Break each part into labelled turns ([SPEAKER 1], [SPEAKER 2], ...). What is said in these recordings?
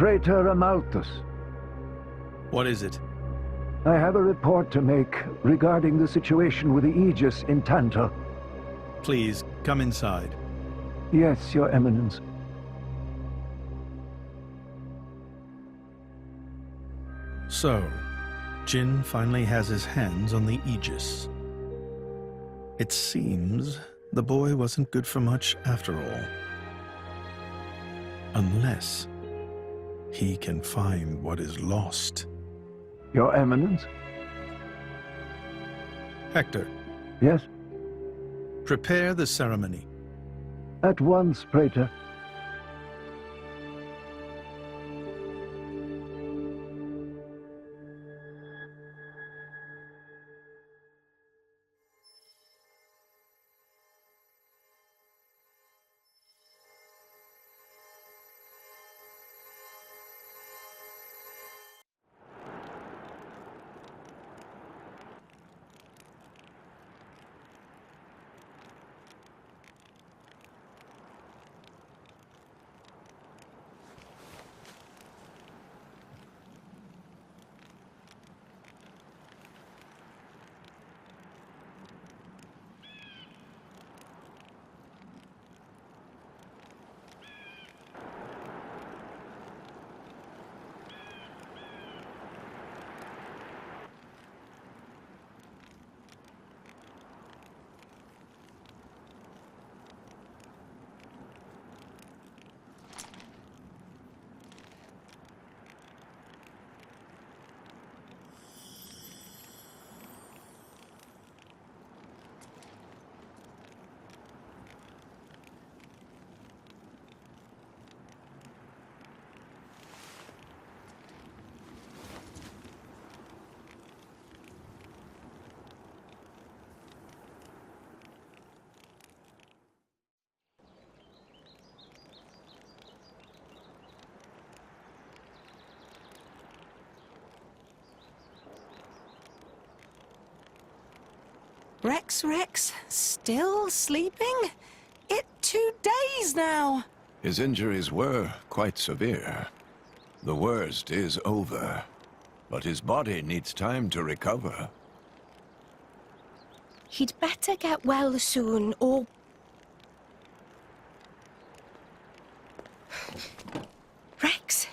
[SPEAKER 1] Praetor Amalthus.
[SPEAKER 2] What is it?
[SPEAKER 1] I have a report to make regarding the situation with the Aegis in Tantor.
[SPEAKER 2] Please, come inside.
[SPEAKER 1] Yes, Your Eminence.
[SPEAKER 2] So, Jin finally has his hands on the Aegis. It seems the boy wasn't good for much after all. Unless he can find what is lost.
[SPEAKER 1] Your Eminence?
[SPEAKER 2] Hector,
[SPEAKER 1] Yes?
[SPEAKER 2] prepare the ceremony.
[SPEAKER 1] At once, Praetor.
[SPEAKER 3] Rex, still sleeping? It's 2 days now.
[SPEAKER 4] His injuries were quite severe. The worst is over, but his body needs time to recover.
[SPEAKER 3] He'd better get well soon, or... Rex?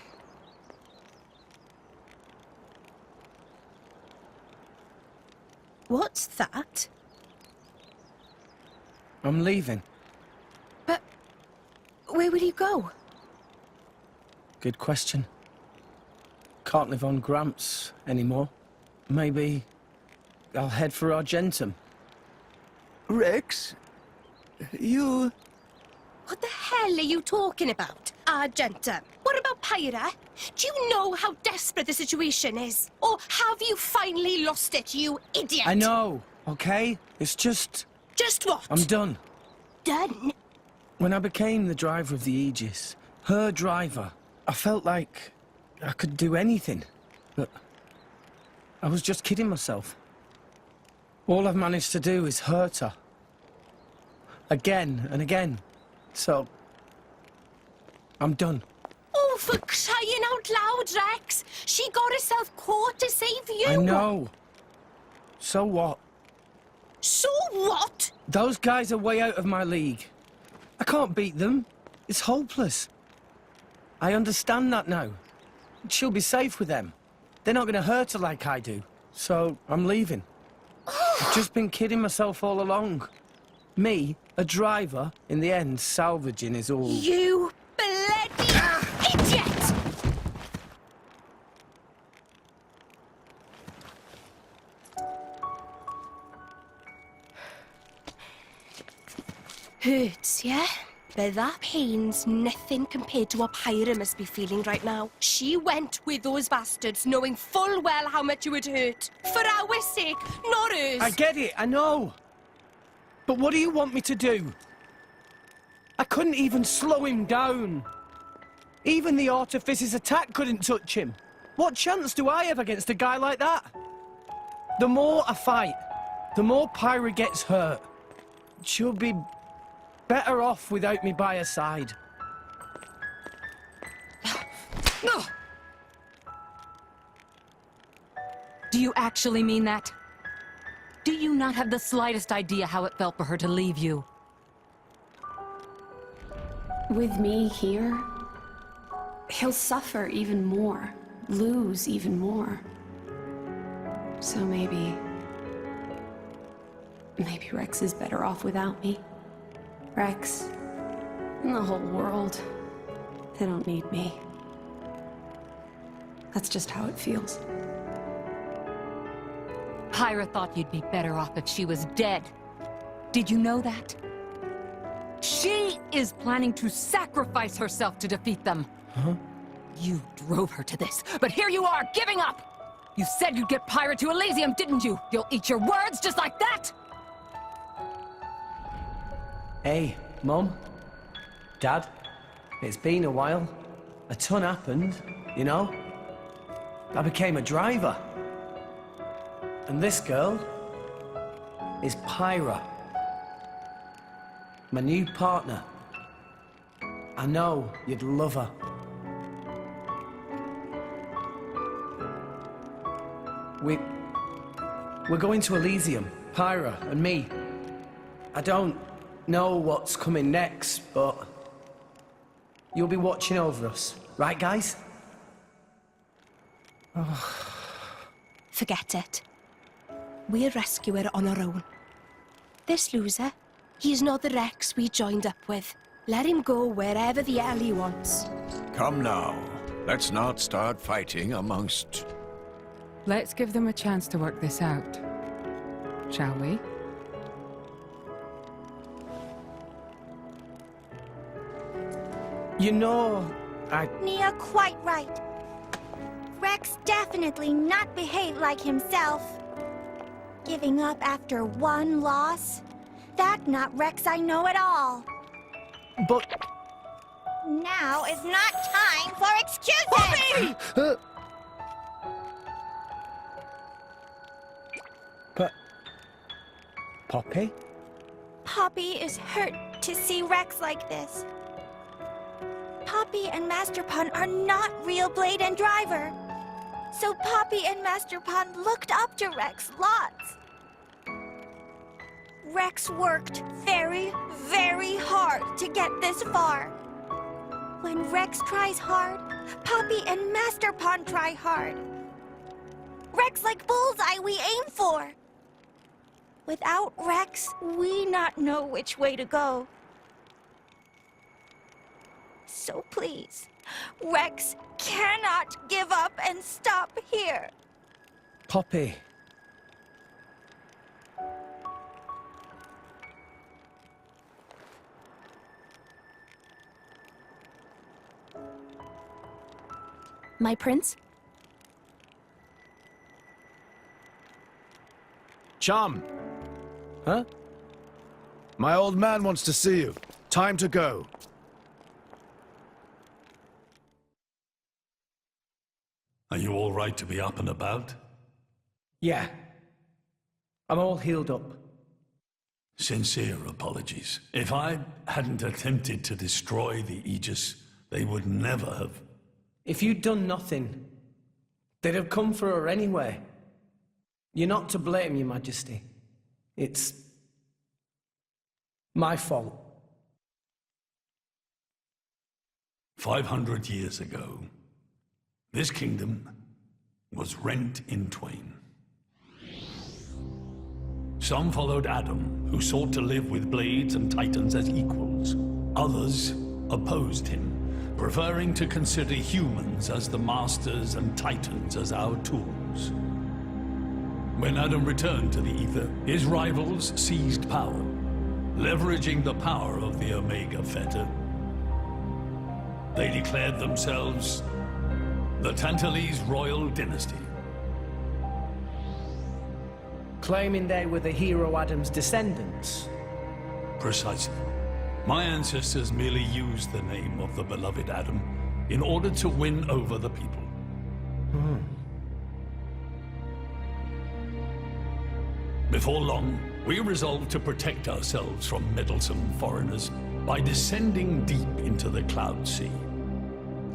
[SPEAKER 3] What's that?
[SPEAKER 5] I'm leaving.
[SPEAKER 3] But... where will you go?
[SPEAKER 5] Good question. Can't live on Gramps anymore. Maybe I'll head for Argentum.
[SPEAKER 6] Rex, you...
[SPEAKER 3] What the hell are you talking about, Argentum? What about Pyra? Do you know how desperate the situation is? Or have you finally lost it, you idiot?
[SPEAKER 5] I know, okay? It's just...
[SPEAKER 3] Just what?
[SPEAKER 5] I'm done.
[SPEAKER 3] Done?
[SPEAKER 5] When I became the driver of the Aegis, her driver, I felt like I could do anything. But I was just kidding myself. All I've managed to do is hurt her. Again and again. So, I'm done.
[SPEAKER 3] Oh, for crying out loud, Rex! She got herself caught to save you!
[SPEAKER 5] I know. So what?
[SPEAKER 3] So what?
[SPEAKER 5] Those guys are way out of my league. I can't beat them. It's hopeless. I understand that now. She'll be safe with them. They're not going to hurt her like I do. So, I'm leaving. I've just been kidding myself all along. Me, a driver, in the end, salvaging is all...
[SPEAKER 3] You bloody idiot! Hurts, yeah? But that pain's nothing compared to what Pyra must be feeling right now. She went with those bastards knowing full well how much it would hurt. For our sake, not hers.
[SPEAKER 5] I get it, I know. But what do you want me to do? I couldn't even slow him down. Even the Artificer's attack couldn't touch him. What chance do I have against a guy like that? The more I fight, the more Pyra gets hurt. She'll be better off without me by her side.
[SPEAKER 7] Ugh! Do you actually mean that? Do you not have the slightest idea how it felt for her to leave you?
[SPEAKER 8] With me here, he'll suffer even more, lose even more. So maybe Rex is better off without me. Rex, and the whole world, they don't need me. That's just how it feels.
[SPEAKER 7] Pyra thought you'd be better off if she was dead. Did you know that? She is planning to sacrifice herself to defeat them.
[SPEAKER 5] Huh?
[SPEAKER 7] You drove her to this, but here you are, giving up! You said you'd get Pyra to Elysium, didn't you? You'll eat your words just like that?
[SPEAKER 5] Hey, Mum, Dad, it's been a while. A ton happened, you know? I became a driver. And this girl is Pyra, my new partner. I know you'd love her. We're going to Elysium, Pyra and me. I don't know what's coming next, but you'll be watching over us, right, guys?
[SPEAKER 3] Forget it. We'll rescue her on our own. This loser, he's not the Rex we joined up with. Let him go wherever the hell he wants.
[SPEAKER 4] Come now. Let's not start fighting amongst...
[SPEAKER 9] Let's give them a chance to work this out, shall we?
[SPEAKER 5] You know,
[SPEAKER 10] Nia quite right. Rex definitely not behaved like himself. Giving up after one loss? That not Rex I know at all.
[SPEAKER 5] But...
[SPEAKER 10] Now is not time for excuses!
[SPEAKER 5] But... Poppy?
[SPEAKER 10] Poppy is hurt to see Rex like this. Poppy and Master Pun are not real Blade and Driver. So Poppy and Master Pun looked up to Rex lots. Rex worked very, very hard to get this far. When Rex tries hard, Poppy and Master Pun try hard. Rex like bullseye we aim for. Without Rex, we not know which way to go. So please, Rex cannot give up and stop here.
[SPEAKER 5] Poppy.
[SPEAKER 8] My prince?
[SPEAKER 11] Chum!
[SPEAKER 5] Huh?
[SPEAKER 11] My old man wants to see you. Time to go.
[SPEAKER 12] Are you all right to be up and about?
[SPEAKER 5] Yeah. I'm all healed up.
[SPEAKER 12] Sincere apologies. If I hadn't attempted to destroy the Aegis, they would never have...
[SPEAKER 5] If you'd done nothing, they'd have come for her anyway. You're not to blame, Your Majesty. It's... my fault.
[SPEAKER 12] 500 years ago, this kingdom was rent in twain. Some followed Adam, who sought to live with blades and titans as equals. Others opposed him, preferring to consider humans as the masters and titans as our tools. When Adam returned to the Ether, his rivals seized power, leveraging the power of the Omega Fetter. They declared themselves the Tantalese royal dynasty.
[SPEAKER 5] Claiming they were the hero Adam's descendants.
[SPEAKER 12] Precisely. My ancestors merely used the name of the beloved Adam in order to win over the people. Before long, we resolved to protect ourselves from meddlesome foreigners by descending deep into the Cloud Sea.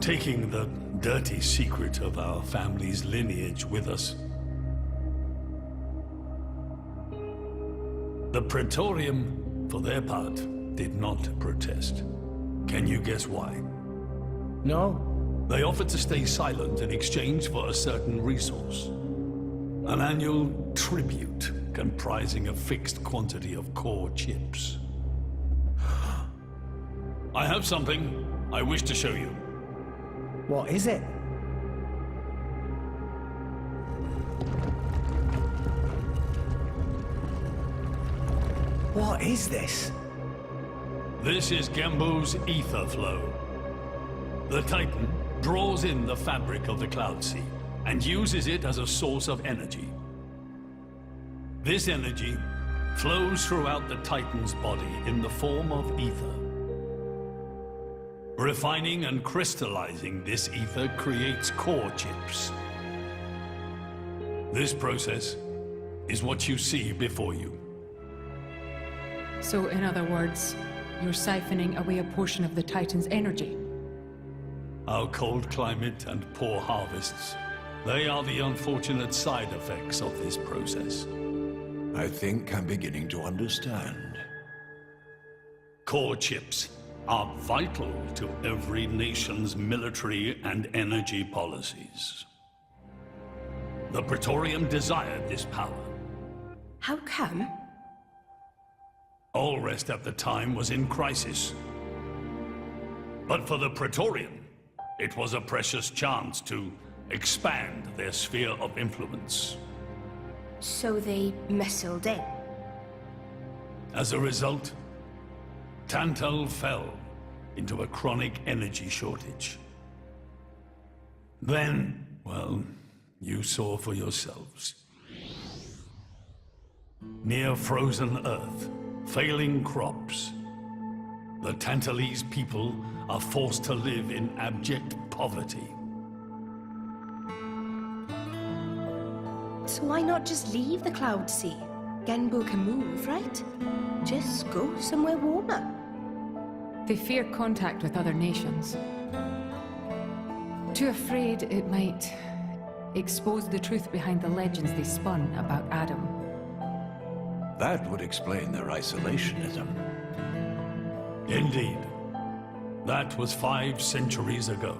[SPEAKER 12] taking the dirty secret of our family's lineage with us. The Praetorium, for their part, did not protest. Can you guess why?
[SPEAKER 5] No.
[SPEAKER 12] They offered to stay silent in exchange for a certain resource. An annual tribute comprising a fixed quantity of core chips. I have something I wish to show you.
[SPEAKER 5] What is it? What is this?
[SPEAKER 12] This is Gembu's ether flow. The Titan draws in the fabric of the Cloud Sea and uses it as a source of energy. This energy flows throughout the Titan's body in the form of ether. Refining and crystallizing this ether creates core chips. This process is what you see before you.
[SPEAKER 9] So, in other words, you're siphoning away a portion of the Titan's energy.
[SPEAKER 12] Our cold climate and poor harvests, they are the unfortunate side effects of this process.
[SPEAKER 4] I think I'm beginning to understand.
[SPEAKER 12] Core chips are vital to every nation's military and energy policies. The Praetorium desired this power.
[SPEAKER 3] How come?
[SPEAKER 12] Allrest at the time was in crisis. But for the Praetorium, it was a precious chance to expand their sphere of influence.
[SPEAKER 3] So they muscled in.
[SPEAKER 12] As a result, Tantal fell into a chronic energy shortage. Then, well, you saw for yourselves. Near frozen Earth, failing crops, the Tantalese people are forced to live in abject poverty.
[SPEAKER 3] So why not just leave the Cloud Sea? Genbu can move, right? Just go somewhere warmer.
[SPEAKER 9] They fear contact with other nations. Too afraid it might expose the truth behind the legends they spun about Adam.
[SPEAKER 4] That would explain their isolationism.
[SPEAKER 12] Indeed. That was 5 centuries ago.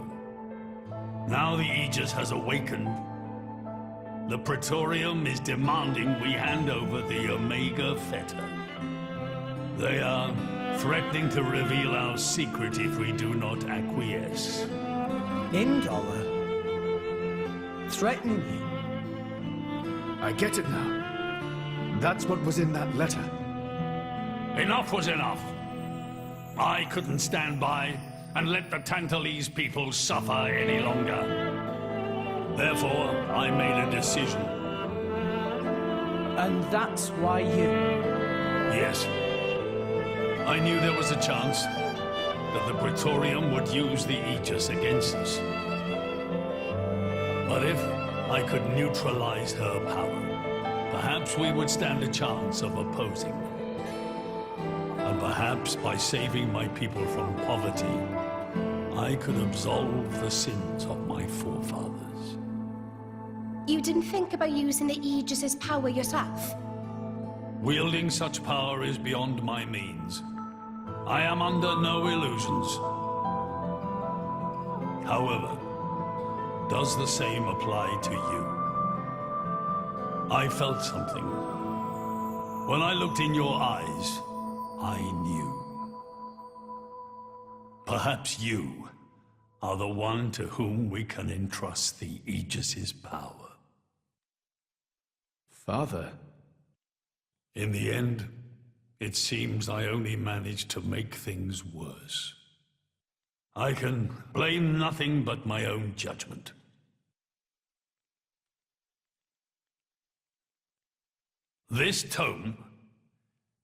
[SPEAKER 12] Now the Aegis has awakened. The Praetorium is demanding we hand over the Omega Fetter. They are threatening to reveal our secret if we do not acquiesce.
[SPEAKER 5] Indollar? Threaten you?
[SPEAKER 11] I get it now. That's what was in that letter.
[SPEAKER 12] Enough was enough. I couldn't stand by and let the Tantalese people suffer any longer. Therefore, I made a decision.
[SPEAKER 5] And that's why you...
[SPEAKER 12] Yes. I knew there was a chance that the Praetorium would use the Aegis against us. But if I could neutralize her power, perhaps we would stand a chance of opposing. And perhaps by saving my people from poverty, I could absolve the sins of my forefathers.
[SPEAKER 3] You didn't think about using the Aegis's power yourself?
[SPEAKER 12] Wielding such power is beyond my means. I am under no illusions. However, does the same apply to you? I felt something. When I looked in your eyes, I knew. Perhaps you are the one to whom we can entrust the Aegis's power.
[SPEAKER 11] Father?
[SPEAKER 12] In the end, it seems I only managed to make things worse. I can blame nothing but my own judgment. This tome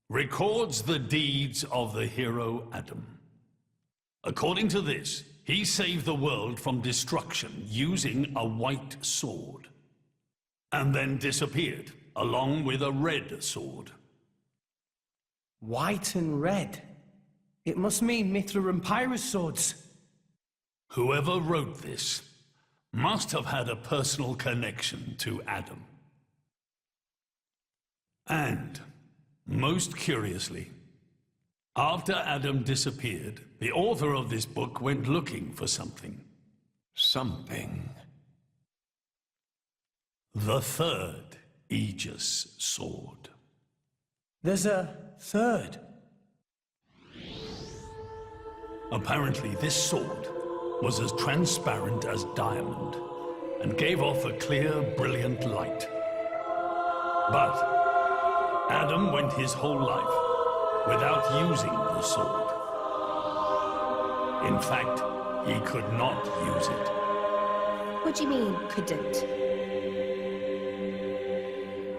[SPEAKER 12] records the deeds of the hero Adam. According to this, he saved the world from destruction using a white sword, and then disappeared along with a red sword.
[SPEAKER 5] White and red? It must mean Mithra and Pyrrhus swords.
[SPEAKER 12] Whoever wrote this must have had a personal connection to Adam. And, most curiously, after Adam disappeared, the author of this book went looking for something.
[SPEAKER 4] Something.
[SPEAKER 12] The third Aegis sword.
[SPEAKER 5] There's a third.
[SPEAKER 12] Apparently, this sword was as transparent as diamond and gave off a clear, brilliant light. But Adam went his whole life without using the sword. In fact, he could not use it.
[SPEAKER 3] What do you mean, couldn't?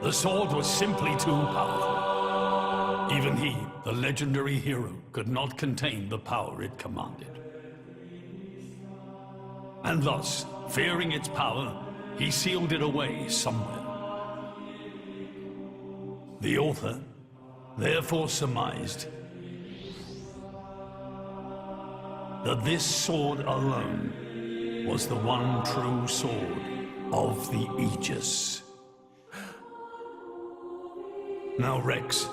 [SPEAKER 12] The sword was simply too powerful. Even he, the legendary hero, could not contain the power it commanded. And thus, fearing its power, he sealed it away somewhere. The author therefore surmised that this sword alone was the one true sword of the Aegis. Now, Rex,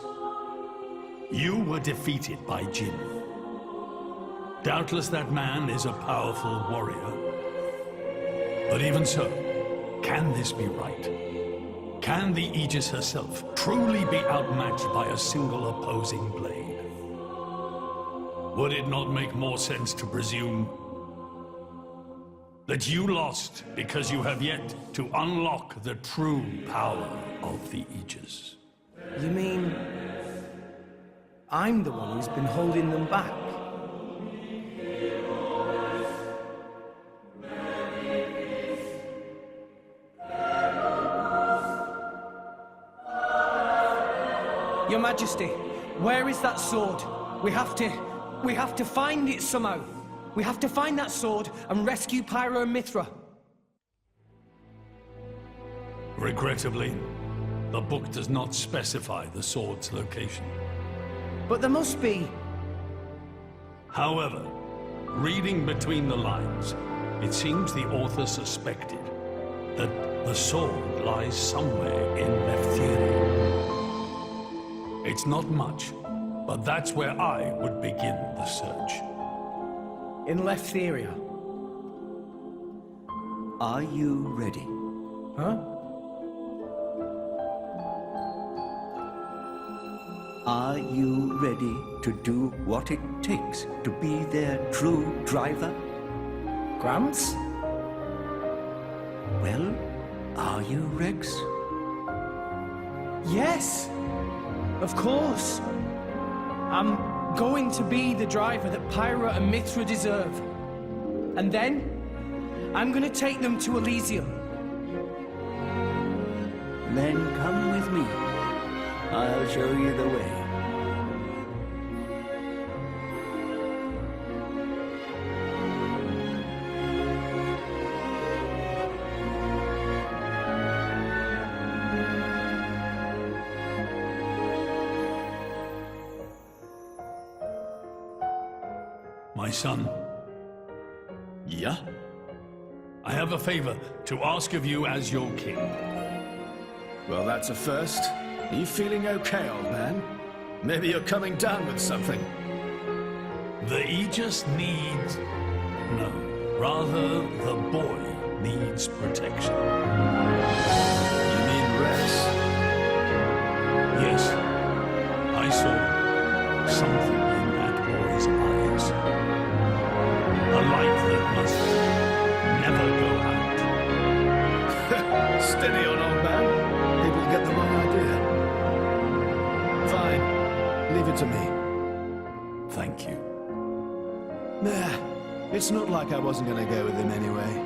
[SPEAKER 12] you were defeated by Jin. Doubtless that man is a powerful warrior. But even so, can this be right? Can the Aegis herself truly be outmatched by a single opposing blade? Would it not make more sense to presume that you lost because you have yet to unlock the true power of the Aegis?
[SPEAKER 5] You mean I'm the one who's been holding them back? Your Majesty, where is that sword? We have to find it somehow. We have to find that sword and rescue Pyro and Mithra.
[SPEAKER 12] Regrettably, the book does not specify the sword's location.
[SPEAKER 5] But there must be.
[SPEAKER 12] However, reading between the lines, it seems the author suspected that the sword lies somewhere in Leftheria. It's not much, but that's where I would begin the search.
[SPEAKER 5] In Leftheria?
[SPEAKER 6] Are you ready?
[SPEAKER 5] Huh?
[SPEAKER 6] Are you ready to do what it takes to be their true driver?
[SPEAKER 5] Gramps?
[SPEAKER 6] Well, are you, Rex?
[SPEAKER 5] Yes! Of course! I'm going to be the driver that Pyra and Mithra deserve. And then, I'm gonna take them to Elysium.
[SPEAKER 6] Then come with me. I'll show you the way.
[SPEAKER 12] My son.
[SPEAKER 11] Yeah?
[SPEAKER 12] I have a favor to ask of you as your king.
[SPEAKER 11] Well, that's a first. Are you feeling okay, old man? Maybe you're coming down with something.
[SPEAKER 12] The Aegis needs... No, rather, the boy needs protection.
[SPEAKER 11] You mean Rex?
[SPEAKER 12] Yes, I saw something in that boy's eyes. A light that must never go out.
[SPEAKER 11] Steady on, old man. People get the wrong idea. Fine. Leave it to me.
[SPEAKER 12] Thank you.
[SPEAKER 11] Nah, it's not like I wasn't gonna go with him anyway.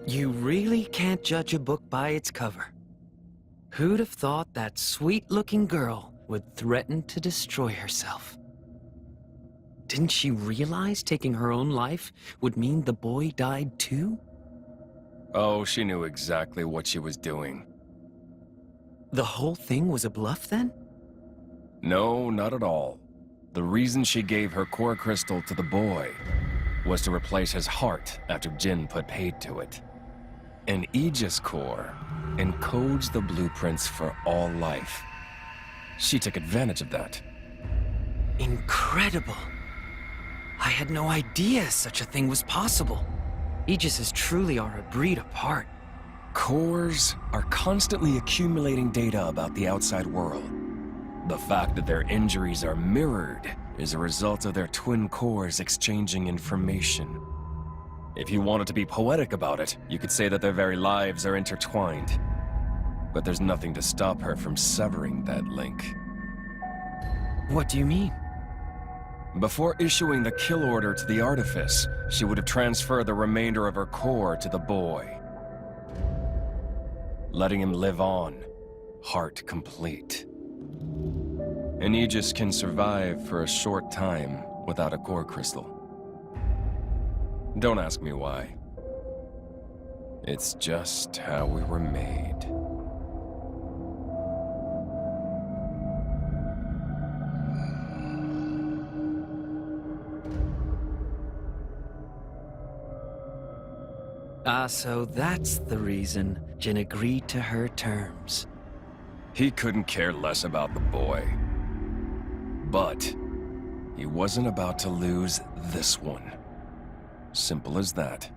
[SPEAKER 13] You really can't judge a book by its cover. Who'd have thought that sweet-looking girl would threaten to destroy herself? Didn't she realize taking her own life would mean the boy died too?
[SPEAKER 14] Oh, she knew exactly what she was doing.
[SPEAKER 13] The whole thing was a bluff then?
[SPEAKER 14] No, not at all. The reason she gave her core crystal to the boy was to replace his heart after Jin put paid to it. An Aegis core encodes the blueprints for all life. She took advantage of that.
[SPEAKER 13] Incredible. I had no idea such a thing was possible. Aegises truly are a breed apart.
[SPEAKER 14] Cores are constantly accumulating data about the outside world. The fact that their injuries are mirrored is a result of their twin cores exchanging information. If you wanted to be poetic about it, you could say that their very lives are intertwined. But there's nothing to stop her from severing that link.
[SPEAKER 13] What do you mean?
[SPEAKER 14] Before issuing the kill order to the Artifice, she would have transferred the remainder of her core to the boy, letting him live on, heart complete. An Aegis can survive for a short time without a core crystal. Don't ask me why. It's just how we were made.
[SPEAKER 13] Ah, so that's the reason Jin agreed to her terms.
[SPEAKER 14] He couldn't care less about the boy. But he wasn't about to lose this one. Simple as that.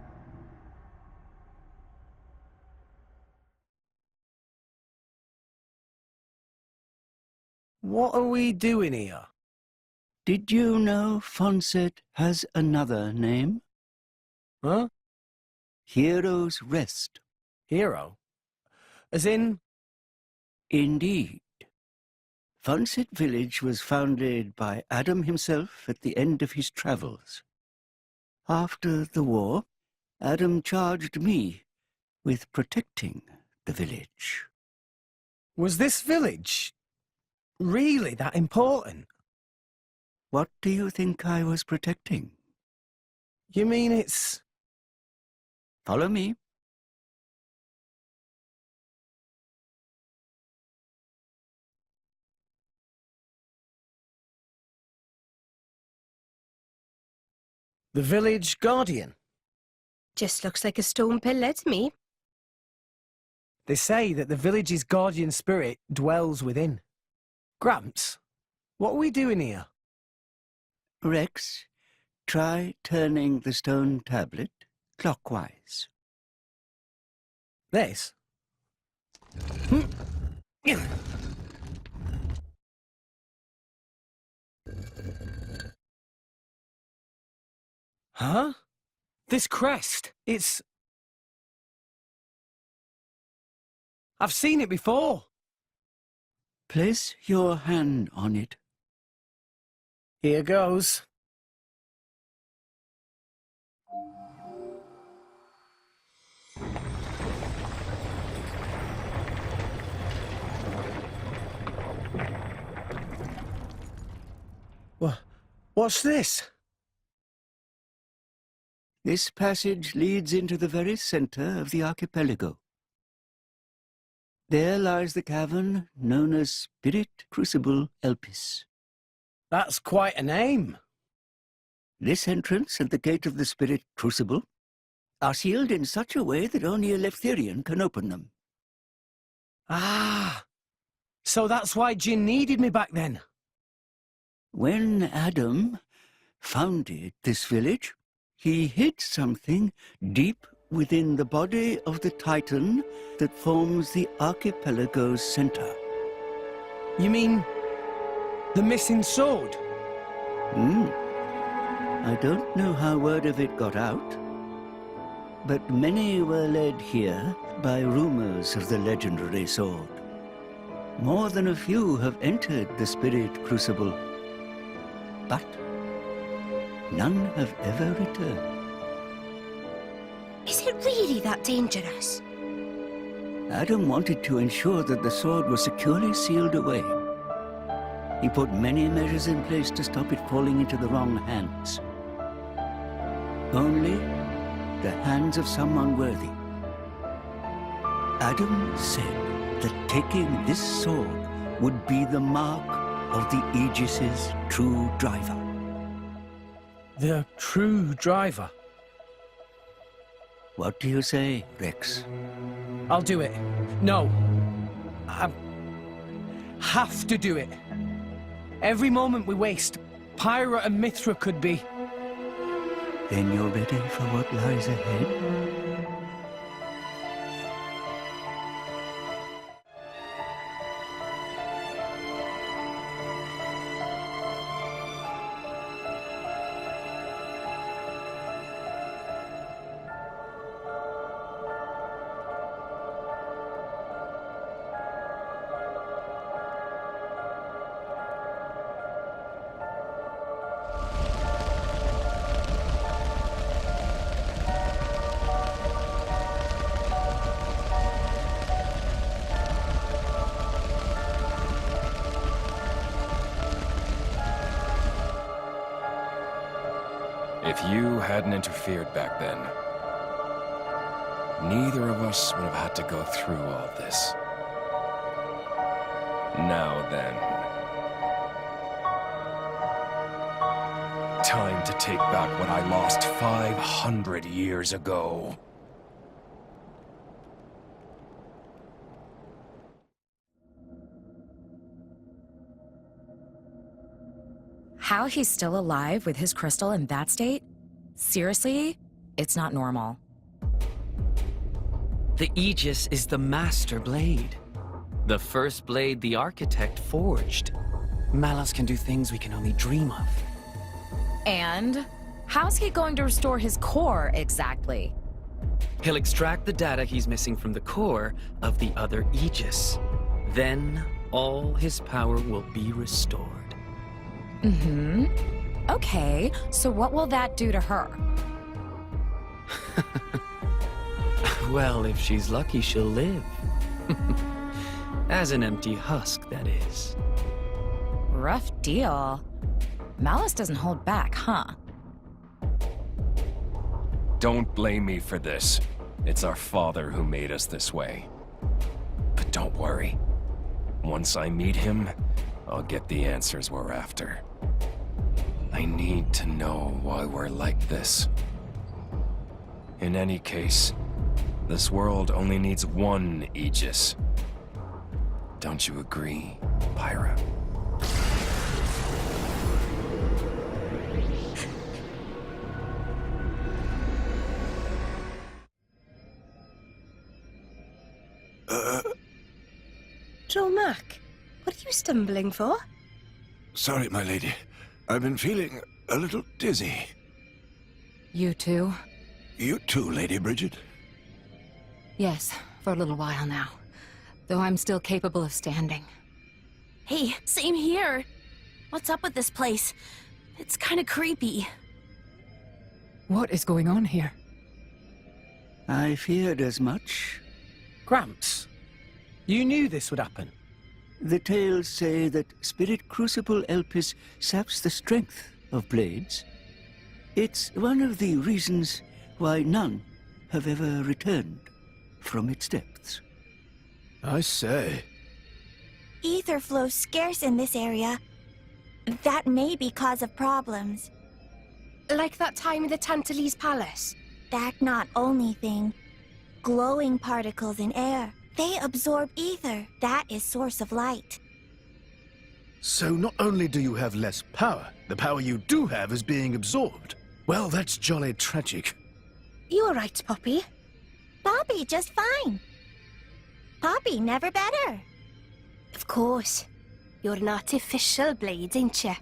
[SPEAKER 5] What are we doing here?
[SPEAKER 6] Did you know Fonset has another name?
[SPEAKER 5] Huh?
[SPEAKER 6] Hero's Rest.
[SPEAKER 5] Hero? As in?
[SPEAKER 6] Indeed. Fonset Village was founded by Adam himself at the end of his travels. After the war, Adam charged me with protecting the village.
[SPEAKER 5] Was this village really that important?
[SPEAKER 6] What do you think I was protecting?
[SPEAKER 5] You mean it's...
[SPEAKER 6] Follow me.
[SPEAKER 5] The village guardian?
[SPEAKER 3] Just looks like a stone pillar to me.
[SPEAKER 5] They say that the village's guardian spirit dwells within. Gramps, what are we doing here?
[SPEAKER 6] Rex, try turning the stone tablet clockwise.
[SPEAKER 5] This? Huh? This crest, it's... I've seen it before.
[SPEAKER 6] Place your hand on it.
[SPEAKER 5] Here goes. What's this?
[SPEAKER 6] This passage leads into the very center of the archipelago. There lies the cavern known as Spirit Crucible Elpis.
[SPEAKER 5] That's quite a name.
[SPEAKER 6] This entrance and the gate of the Spirit Crucible are sealed in such a way that only a Leftherian can open them.
[SPEAKER 5] Ah, so that's why Jin needed me back then.
[SPEAKER 6] When Adam founded this village, he hid something deep within the body of the Titan that forms the archipelago's center.
[SPEAKER 5] You mean the missing sword?
[SPEAKER 6] I don't know how word of it got out, but many were led here by rumors of the legendary sword. More than a few have entered the Spirit Crucible, but none have ever returned.
[SPEAKER 3] Is it really that dangerous?
[SPEAKER 6] Adam wanted to ensure that the sword was securely sealed away. He put many measures in place to stop it falling into the wrong hands. Only the hands of someone worthy. Adam said that taking this sword would be the mark of the Aegis's true driver.
[SPEAKER 5] The true driver?
[SPEAKER 6] What do you say, Rex?
[SPEAKER 5] I'll do it. No. I have to do it. Every moment we waste, Pyra and Mithra could be...
[SPEAKER 6] Then you're ready for what lies ahead?
[SPEAKER 14] If you hadn't interfered back then, neither of us would have had to go through all this. Now then. Time to take back what I lost 500 years ago.
[SPEAKER 15] How he's still alive with his crystal in that state? Seriously? It's not normal.
[SPEAKER 13] The Aegis is the master blade. The first blade the architect forged. Malos can do things we can only dream of.
[SPEAKER 15] And how's he going to restore his core exactly?
[SPEAKER 13] He'll extract the data he's missing from the core of the other Aegis. Then all his power will be restored.
[SPEAKER 15] Mm-hmm. Okay, so what will that do to her?
[SPEAKER 13] Well, if she's lucky, she'll live. As an empty husk, that is.
[SPEAKER 15] Rough deal. Malice doesn't hold back, huh?
[SPEAKER 14] Don't blame me for this. It's our father who made us this way. But don't worry. Once I meet him, I'll get the answers we're after. I need to know why we're like this. In any case, this world only needs one Aegis. Don't you agree, Pyra?
[SPEAKER 3] Joe Mac, what are you stumbling for?
[SPEAKER 4] Sorry, my lady. I've been feeling a little dizzy.
[SPEAKER 7] You too?
[SPEAKER 4] You too, Lady Bridget?
[SPEAKER 7] Yes, for a little while now. Though I'm still capable of standing.
[SPEAKER 10] Hey, same here. What's up with this place? It's kind of creepy.
[SPEAKER 7] What is going on here?
[SPEAKER 6] I feared as much.
[SPEAKER 5] Gramps, you knew this would happen.
[SPEAKER 6] The tales say that Spirit Crucible Elpis saps the strength of blades. It's one of the reasons why none have ever returned from its depths.
[SPEAKER 11] I say.
[SPEAKER 10] Ether flows scarce in this area. That may be cause of problems.
[SPEAKER 3] Like that time in the Tantalese Palace?
[SPEAKER 10] That not only thing. Glowing particles in air. They absorb ether. That is source of light.
[SPEAKER 11] So not only do you have less power, the power you do have is being absorbed. Well, that's jolly tragic.
[SPEAKER 3] You all right, Poppy?
[SPEAKER 10] Poppy just fine. Poppy never better.
[SPEAKER 3] Of course. You're an artificial blade, ain't you?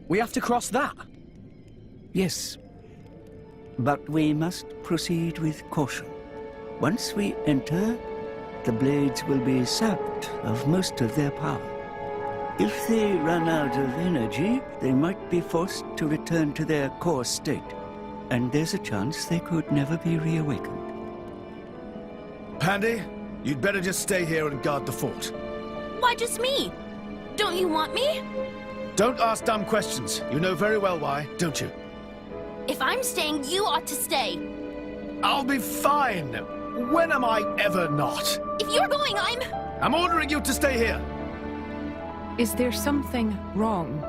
[SPEAKER 5] We have to cross that?
[SPEAKER 6] Yes. But we must proceed with caution. Once we enter, the blades will be sapped of most of their power. If they run out of energy, they might be forced to return to their core state. And there's a chance they could never be reawakened.
[SPEAKER 11] Pandy, you'd better just stay here and guard the fort.
[SPEAKER 10] Why just me? Don't you want me?
[SPEAKER 11] Don't ask dumb questions. You know very well why, don't you?
[SPEAKER 10] If I'm staying, you ought to stay.
[SPEAKER 11] I'll be fine. When am I ever not?
[SPEAKER 10] If you're going,
[SPEAKER 11] I'm ordering you to stay here.
[SPEAKER 9] Is there something wrong?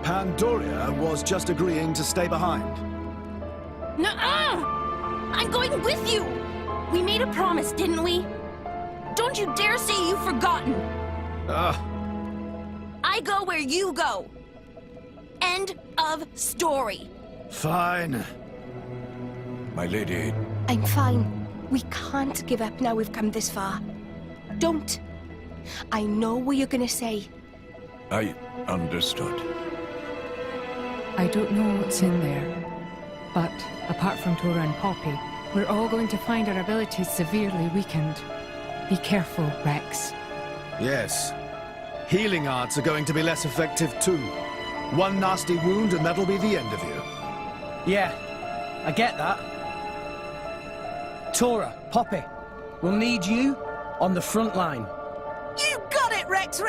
[SPEAKER 11] Pandoria was just agreeing to stay behind.
[SPEAKER 10] Nuh-uh! I'm going with you! We made a promise, didn't we? Don't you dare say you've forgotten! I go where you go. End of story.
[SPEAKER 11] Fine.
[SPEAKER 4] My lady...
[SPEAKER 3] I'm fine. We can't give up now we've come this far. Don't. I know what you're gonna say.
[SPEAKER 4] I understood.
[SPEAKER 9] I don't know what's in there, but apart from Tora and Poppy, we're all going to find our abilities severely weakened. Be careful, Rex.
[SPEAKER 11] Yes. Healing arts are going to be less effective too. One nasty wound and that'll be the end of you.
[SPEAKER 5] Yeah, I get that. Tora, Poppy, we'll need you on the front line.
[SPEAKER 16] You got it, Rex!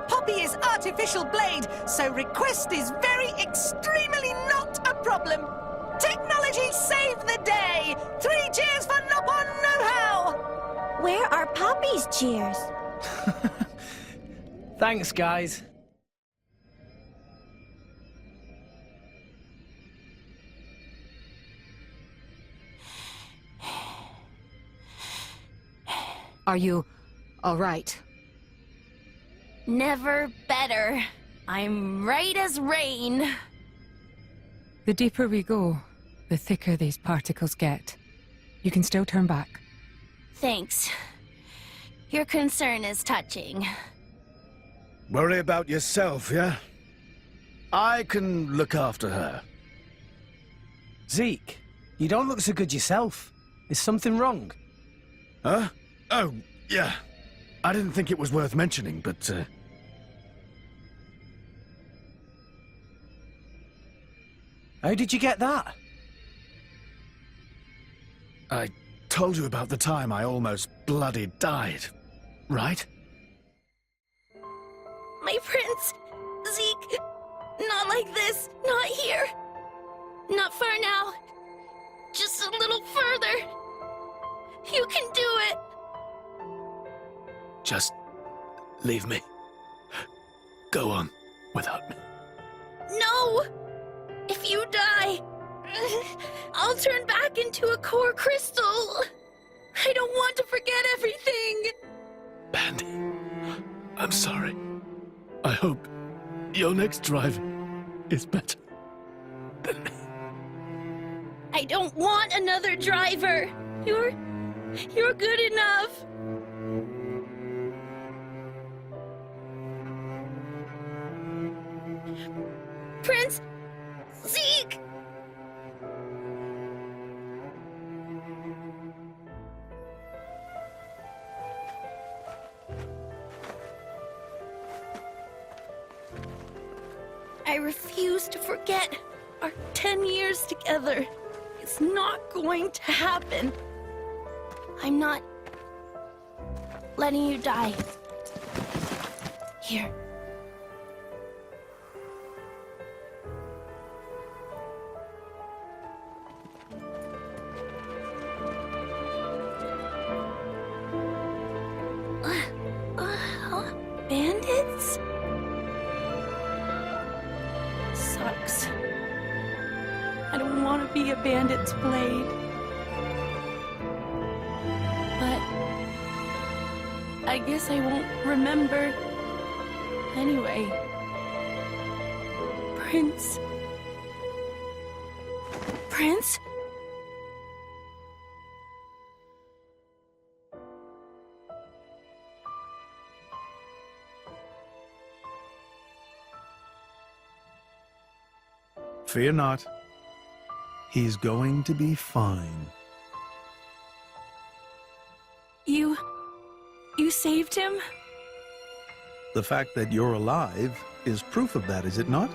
[SPEAKER 16] Poppy is artificial blade, so request is very extremely not a problem. Technology saved the day! 3 cheers for Nopon Know-How!
[SPEAKER 10] Where are Poppy's cheers?
[SPEAKER 5] Thanks, guys.
[SPEAKER 7] Are you all right?
[SPEAKER 10] Never better. I'm right as rain.
[SPEAKER 9] The deeper we go, the thicker these particles get. You can still turn back.
[SPEAKER 10] Thanks. Your concern is touching.
[SPEAKER 11] Worry about yourself, yeah? I can look after her.
[SPEAKER 5] Zeke, you don't look so good yourself. Is something wrong?
[SPEAKER 11] Huh? Oh, yeah. I didn't think it was worth mentioning, but,
[SPEAKER 5] How did you get that?
[SPEAKER 11] I told you about the time I almost bloody died, right?
[SPEAKER 10] My prince! Zeke! Not like this! Not here! Not far now! Just a little further! You can do it!
[SPEAKER 11] Just leave me. Go on without me.
[SPEAKER 10] No! If you die, I'll turn back into a core crystal. I don't want to forget everything.
[SPEAKER 11] Pandy, I'm sorry. I hope your next drive is better than me.
[SPEAKER 10] I don't want another driver. You're good enough. Prince Zeke! I refuse to forget our 10 years together. It's not going to happen. I'm not letting you die. Here. Bandits? Sucks. I don't want to be a bandit's blade. But I guess I won't remember anyway. Prince? Prince?
[SPEAKER 2] Fear not. He's going to be fine.
[SPEAKER 10] You saved him?
[SPEAKER 2] The fact that you're alive is proof of that, is it not?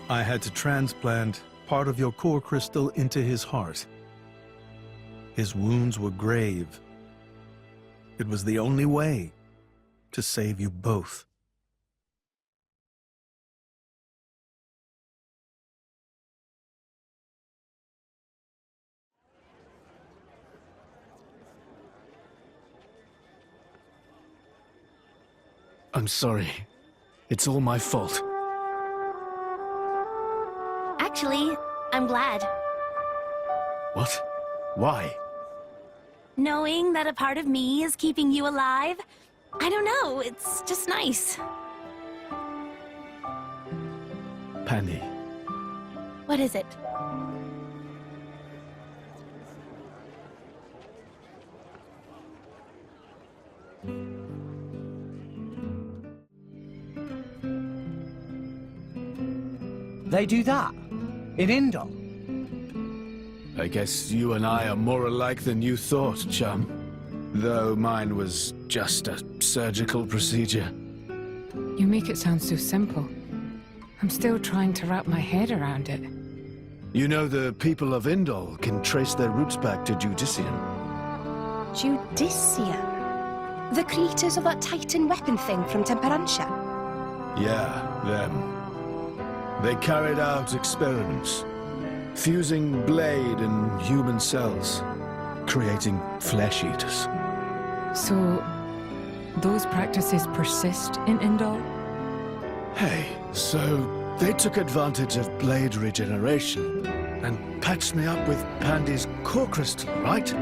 [SPEAKER 2] I had to transplant part of your core crystal into his heart. His wounds were grave. It was the only way to save you both.
[SPEAKER 11] I'm sorry. It's all my fault.
[SPEAKER 10] Actually, I'm glad.
[SPEAKER 11] What? Why?
[SPEAKER 10] Knowing that a part of me is keeping you alive, I don't know, it's just nice.
[SPEAKER 11] Pandy.
[SPEAKER 10] What is it?
[SPEAKER 5] They do that? In Indol?
[SPEAKER 11] I guess you and I are more alike than you thought, chum. Though mine was just a surgical procedure.
[SPEAKER 9] You make it sound so simple. I'm still trying to wrap my head around it.
[SPEAKER 11] You know the people of Indol can trace their roots back to Judician.
[SPEAKER 3] Judician? The creators of that Titan weapon thing from Temperantia?
[SPEAKER 11] Yeah, them. They carried out experiments, fusing blade and human cells, creating flesh eaters.
[SPEAKER 9] So, those practices persist in Indol?
[SPEAKER 11] Hey, so they took advantage of blade regeneration and patched me up with Pandy's core crystal, right?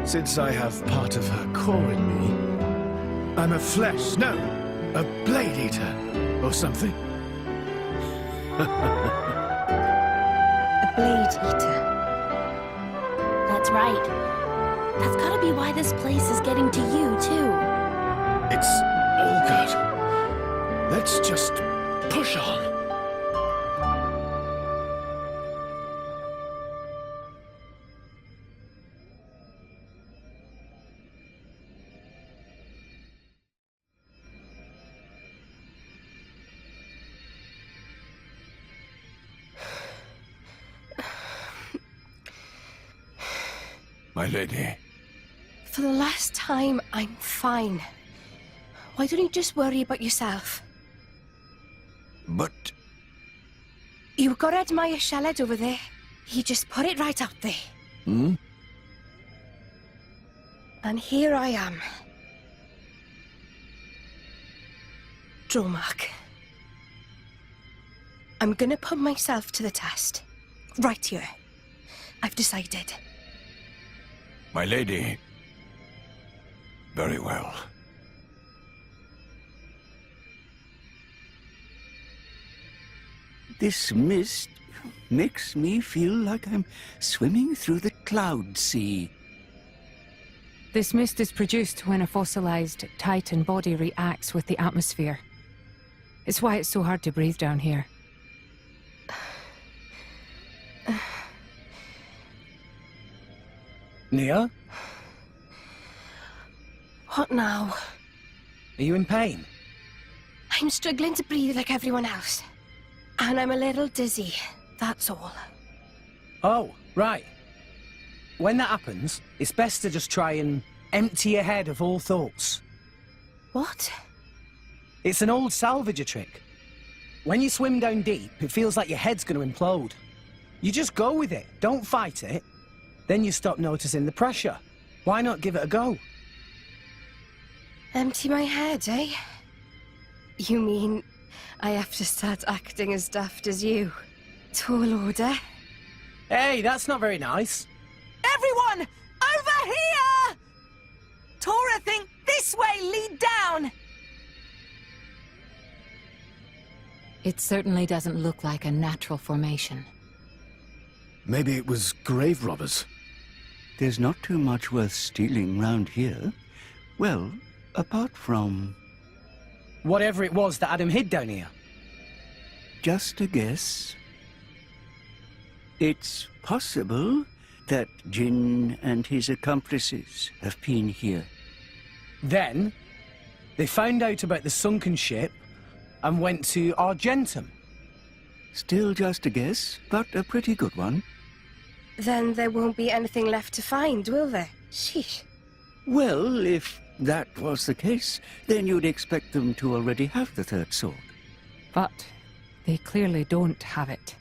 [SPEAKER 11] Since I have part of her core in me, I'm a flesh, no, a blade eater or something.
[SPEAKER 3] A blade eater.
[SPEAKER 10] That's right. That's gotta be why this place is getting to you, too.
[SPEAKER 11] It's all good. Let's just push on.
[SPEAKER 4] My lady.
[SPEAKER 3] For the last time, I'm fine. Why don't you just worry about yourself?
[SPEAKER 4] But...
[SPEAKER 3] You gotta admire Shaled over there. He just put it right up there.
[SPEAKER 4] Hmm?
[SPEAKER 3] And here I am. Dromark. I'm gonna put myself to the test. Right here. I've decided.
[SPEAKER 4] My lady. Very well.
[SPEAKER 6] This mist makes me feel like I'm swimming through the cloud sea.
[SPEAKER 9] This mist is produced when a fossilized Titan body reacts with the atmosphere. It's why it's so hard to breathe down here.
[SPEAKER 5] Nia?
[SPEAKER 3] What now?
[SPEAKER 5] Are you in pain?
[SPEAKER 3] I'm struggling to breathe like everyone else. And I'm a little dizzy, that's all.
[SPEAKER 5] Oh, right. When that happens, it's best to just try and empty your head of all thoughts.
[SPEAKER 3] What?
[SPEAKER 5] It's an old salvager trick. When you swim down deep, it feels like your head's going to implode. You just go with it, don't fight it. Then you stop noticing the pressure. Why not give it a go?
[SPEAKER 3] Empty my head, eh? You mean I have to start acting as daft as you? Tall order?
[SPEAKER 5] Hey, that's not very nice.
[SPEAKER 16] Everyone! Over here! Tora, think this way, lead down!
[SPEAKER 7] It certainly doesn't look like a natural formation.
[SPEAKER 11] Maybe it was grave robbers.
[SPEAKER 6] There's not too much worth stealing round here. Well, apart from...
[SPEAKER 5] Whatever it was that Adam hid down here.
[SPEAKER 6] Just a guess. It's possible that Jin and his accomplices have been here.
[SPEAKER 5] Then, they found out about the sunken ship and went to Argentum.
[SPEAKER 6] Still just a guess, but a pretty good one.
[SPEAKER 3] Then there won't be anything left to find, will there? Sheesh.
[SPEAKER 6] Well, if that was the case, then you'd expect them to already have the third sword.
[SPEAKER 9] But they clearly don't have it.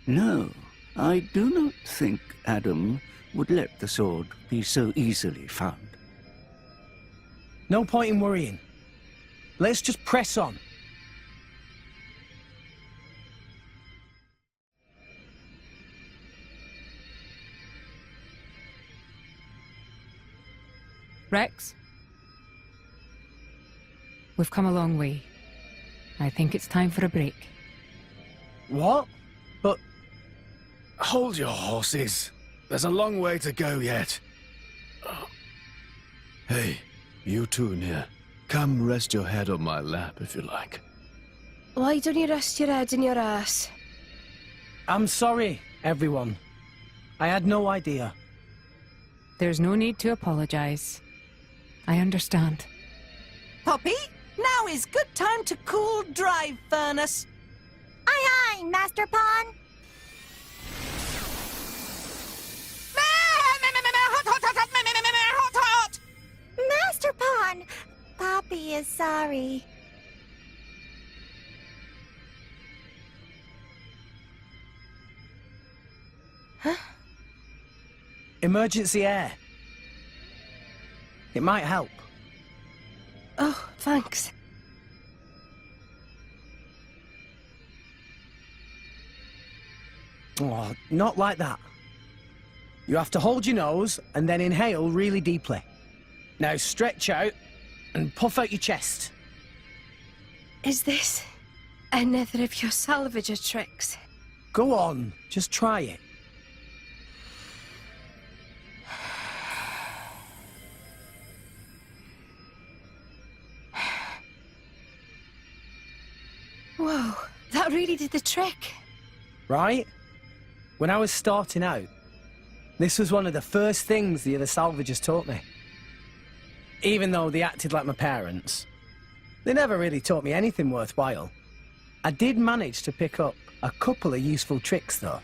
[SPEAKER 6] No, I do not think Adam would let the sword be so easily found.
[SPEAKER 5] No point in worrying. Let's just press on.
[SPEAKER 9] Rex? We've come a long way. I think it's time for a break.
[SPEAKER 5] What? But...
[SPEAKER 11] Hold your horses. There's a long way to go yet. Oh. Hey, you two near. Come rest your head on my lap if you like.
[SPEAKER 3] Why don't you rest your head in your ass?
[SPEAKER 5] I'm sorry, everyone. I had no idea.
[SPEAKER 9] There's no need to apologize. I understand.
[SPEAKER 16] Poppy, now is good time to cool drive furnace.
[SPEAKER 10] Aye, aye, Master Pawn.
[SPEAKER 16] Hot.
[SPEAKER 10] Master Pawn, Poppy is sorry.
[SPEAKER 3] Huh?
[SPEAKER 5] Emergency air. It might help.
[SPEAKER 3] Oh, thanks.
[SPEAKER 5] Oh, not like that. You have to hold your nose and then inhale really deeply. Now stretch out and puff out your chest.
[SPEAKER 3] Is this another of your salvager tricks?
[SPEAKER 5] Go on, just try it.
[SPEAKER 3] Whoa, that really did the trick.
[SPEAKER 5] Right? When I was starting out, this was one of the first things the other salvagers taught me. Even though they acted like my parents, they never really taught me anything worthwhile. I did manage to pick up a couple of useful tricks, though.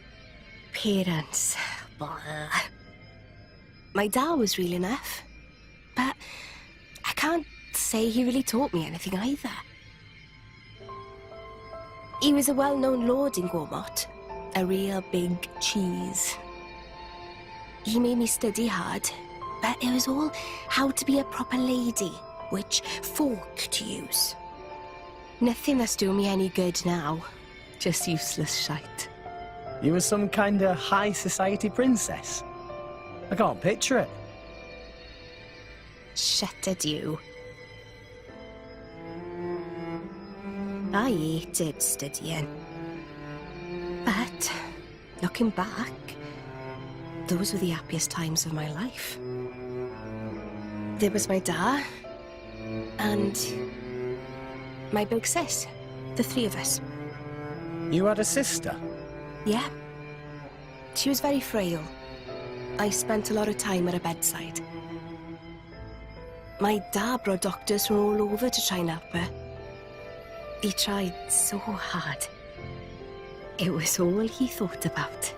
[SPEAKER 3] Parents. Blah. My dad was real enough, but I can't say he really taught me anything either. He was a well-known lord in Gormott, a real big cheese. He made me study hard, but it was all how to be a proper lady, which fork to use. Nothing that's doing me any good now, just useless shite.
[SPEAKER 5] You were some kind of high society princess. I can't picture it.
[SPEAKER 3] Shut it, you. I hated studying. But, looking back, those were the happiest times of my life. There was my dad, and my big sis, the three of us.
[SPEAKER 5] You had a sister?
[SPEAKER 3] Yeah. She was very frail. I spent a lot of time at her bedside. My dad brought doctors from all over to try and help her. He tried so hard. It was all he thought about.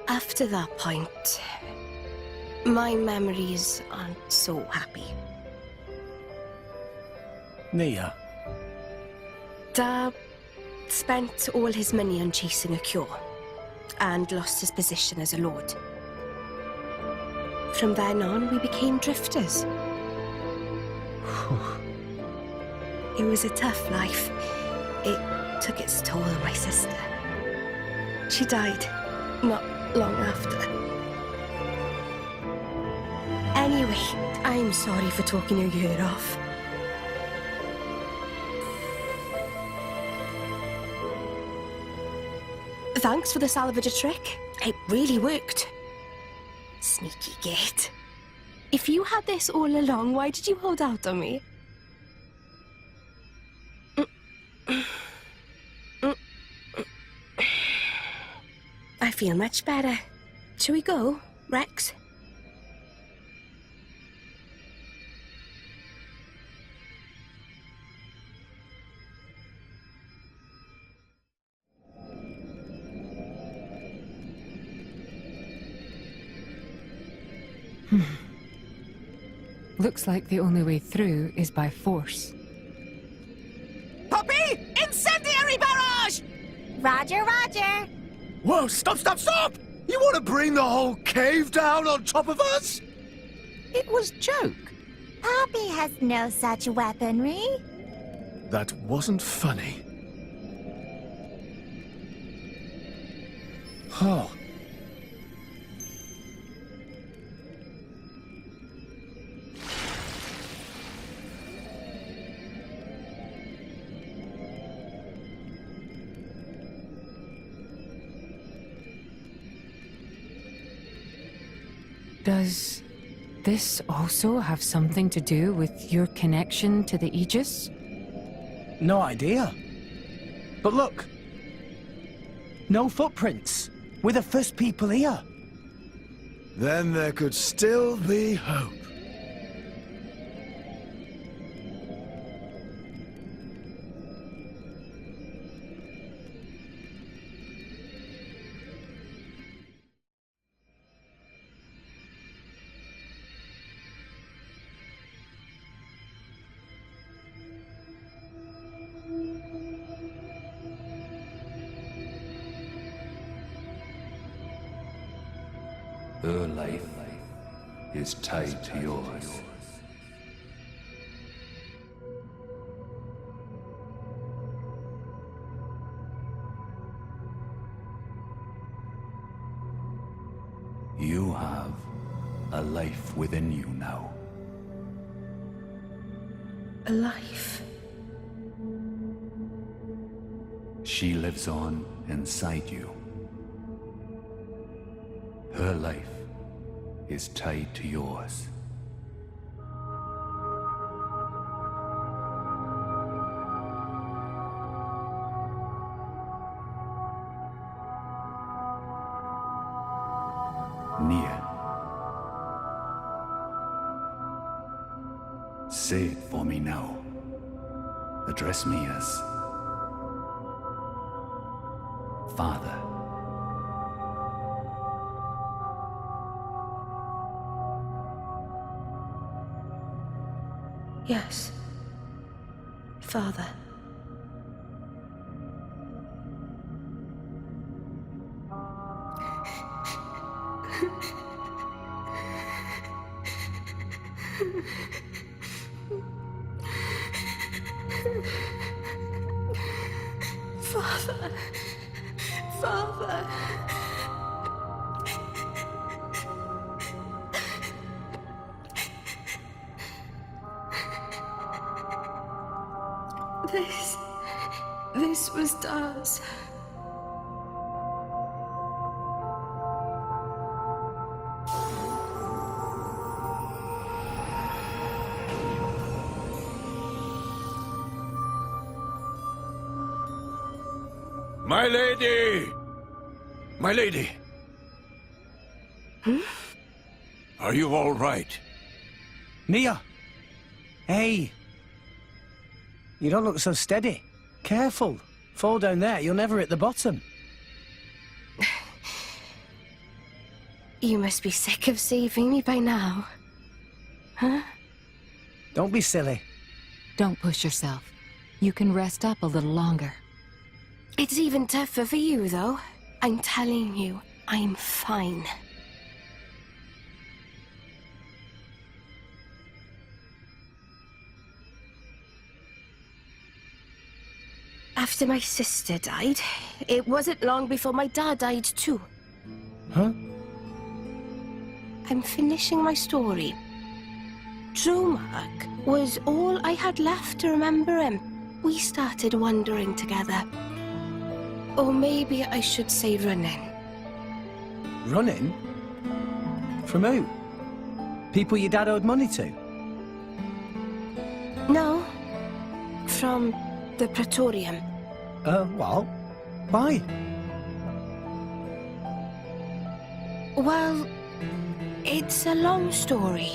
[SPEAKER 3] After that point, my memories aren't so happy.
[SPEAKER 5] Nia?
[SPEAKER 3] Dad spent all his money on chasing a cure and lost his position as a lord. From then on, we became drifters. It was a tough life. It took its toll on my sister. She died not long after. Anyway, I'm sorry for talking your ear off. Thanks for the salvager trick. It really worked. Sneaky git. If you had this all along, why did you hold out on me? I feel much better. Shall we go, Rex?
[SPEAKER 9] Looks like the only way through is by force.
[SPEAKER 16] Poppy! Incendiary barrage!
[SPEAKER 10] Roger, roger.
[SPEAKER 11] Whoa, stop, stop, stop! You want to bring the whole cave down on top of us?
[SPEAKER 16] It was joke.
[SPEAKER 10] Poppy has no such weaponry.
[SPEAKER 11] That wasn't funny. Oh.
[SPEAKER 9] Does this also have something to do with your connection to the Aegis?
[SPEAKER 5] No idea. But look. No footprints. We're the first people here.
[SPEAKER 11] Then there could still be hope.
[SPEAKER 17] Her life is tied to yours. You have a life within you now.
[SPEAKER 8] A life?
[SPEAKER 17] She lives on inside you. Her life is tied to yours. Nia. Say it for me now. Address me as Father.
[SPEAKER 8] Yes. Father. Father. Father. This was Daz.
[SPEAKER 4] My lady! My lady!
[SPEAKER 5] Hmm?
[SPEAKER 4] Are you all right?
[SPEAKER 5] Nia! Hey! You don't look so steady. Careful. Fall down there, you'll never hit the bottom.
[SPEAKER 3] You must be sick of saving me by now. Huh?
[SPEAKER 5] Don't be silly.
[SPEAKER 7] Don't push yourself. You can rest up a little longer.
[SPEAKER 3] It's even tougher for you, though. I'm telling you, I'm fine. After my sister died, it wasn't long before my dad died too.
[SPEAKER 5] Huh?
[SPEAKER 3] I'm finishing my story. Dromark was all I had left to remember him. We started wandering together. Or maybe I should say running.
[SPEAKER 5] Running? From who? People your dad owed money to?
[SPEAKER 3] No. From the Praetorium.
[SPEAKER 5] Well, why?
[SPEAKER 3] Well, it's a long story.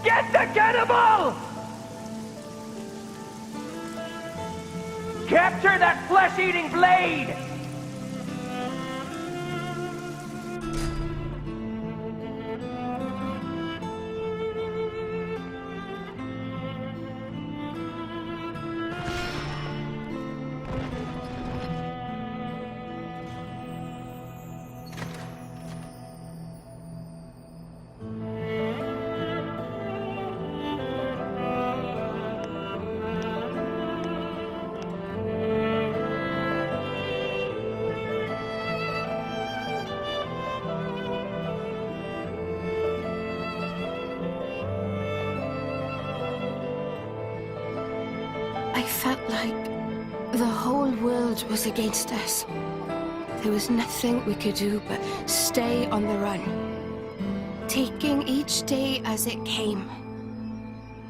[SPEAKER 18] Get the cannibal! Capture that flesh-eating blade!
[SPEAKER 3] felt like the whole world was against us. There was nothing we could do but stay on the run, taking each day as it came.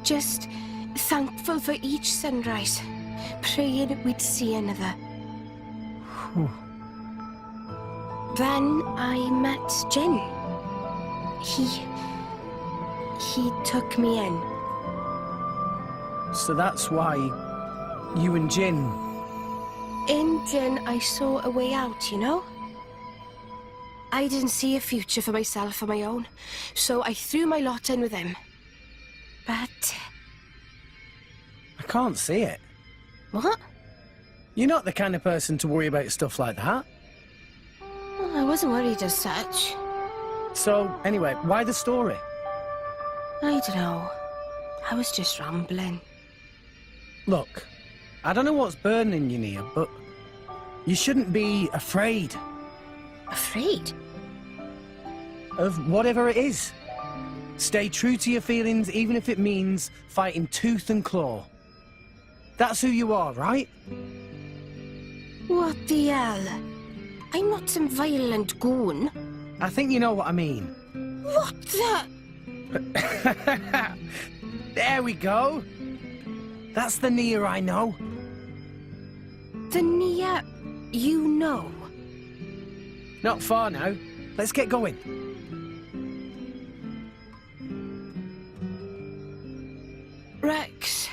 [SPEAKER 3] Just thankful for each sunrise, praying we'd see another. Then I met Jin. He took me in.
[SPEAKER 5] So that's why you and Jin...
[SPEAKER 3] In Jin, I saw a way out, you know? I didn't see a future for myself on my own, so I threw my lot in with him. But...
[SPEAKER 5] I can't see it.
[SPEAKER 3] What?
[SPEAKER 5] You're not the kind of person to worry about stuff like that.
[SPEAKER 3] Well, I wasn't worried as such.
[SPEAKER 5] So, anyway, why the story?
[SPEAKER 3] I don't know. I was just rambling.
[SPEAKER 5] Look, I don't know what's burning you, Nia, but you shouldn't be afraid.
[SPEAKER 3] Afraid?
[SPEAKER 5] Of whatever it is. Stay true to your feelings, even if it means fighting tooth and claw. That's who you are, right?
[SPEAKER 3] What the hell? I'm not some violent goon.
[SPEAKER 5] I think you know what I mean.
[SPEAKER 3] What the...
[SPEAKER 5] There we go. That's the Nia I know.
[SPEAKER 3] The Nia you know?
[SPEAKER 5] Not far now. Let's get going.
[SPEAKER 3] Rex.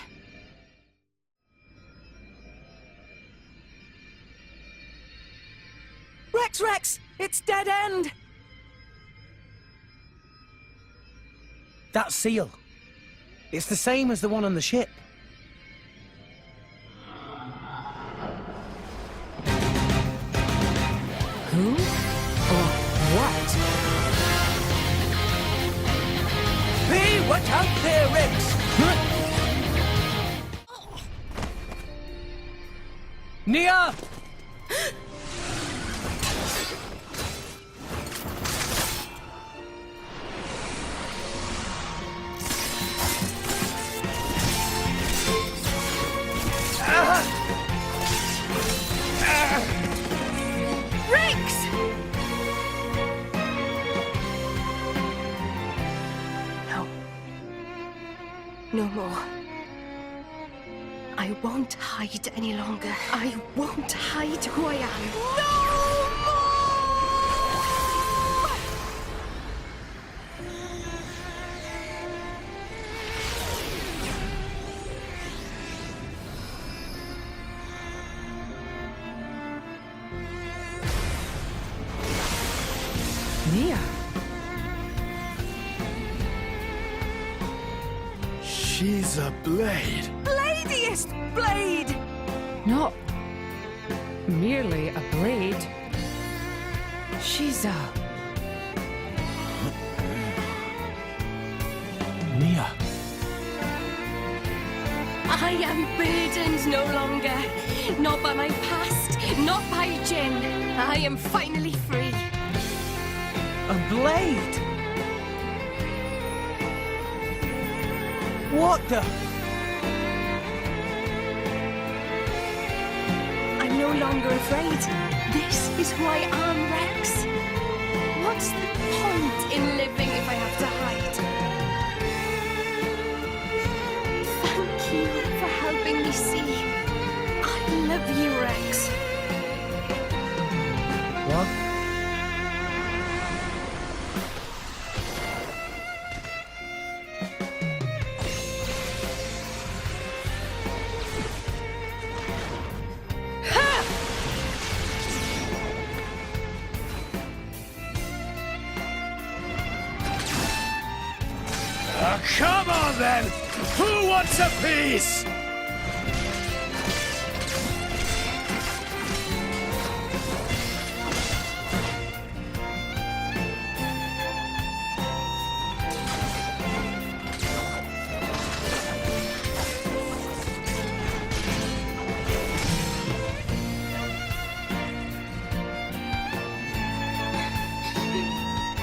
[SPEAKER 16] Rex! It's dead end!
[SPEAKER 5] That seal. It's the same as the one on the ship.
[SPEAKER 7] Who? Or what?
[SPEAKER 16] Hey, watch out there, Rex!
[SPEAKER 5] Nia!
[SPEAKER 3] Rex! No. No more. I won't hide any longer. I won't hide who I am.
[SPEAKER 7] Nia.
[SPEAKER 11] She's a blade.
[SPEAKER 16] Bladiest blade!
[SPEAKER 9] Not merely a blade. She's a...
[SPEAKER 11] Nia.
[SPEAKER 3] I am burdened no longer. Not by my past, not by Jin. I am finally free.
[SPEAKER 5] A blade? What the?
[SPEAKER 3] I'm no longer afraid. This is who I am, Rex. What's the point in living if I have to hide? Thank you for helping me see. I love you, Rex.
[SPEAKER 5] What?
[SPEAKER 11] Come on then! Who wants a piece?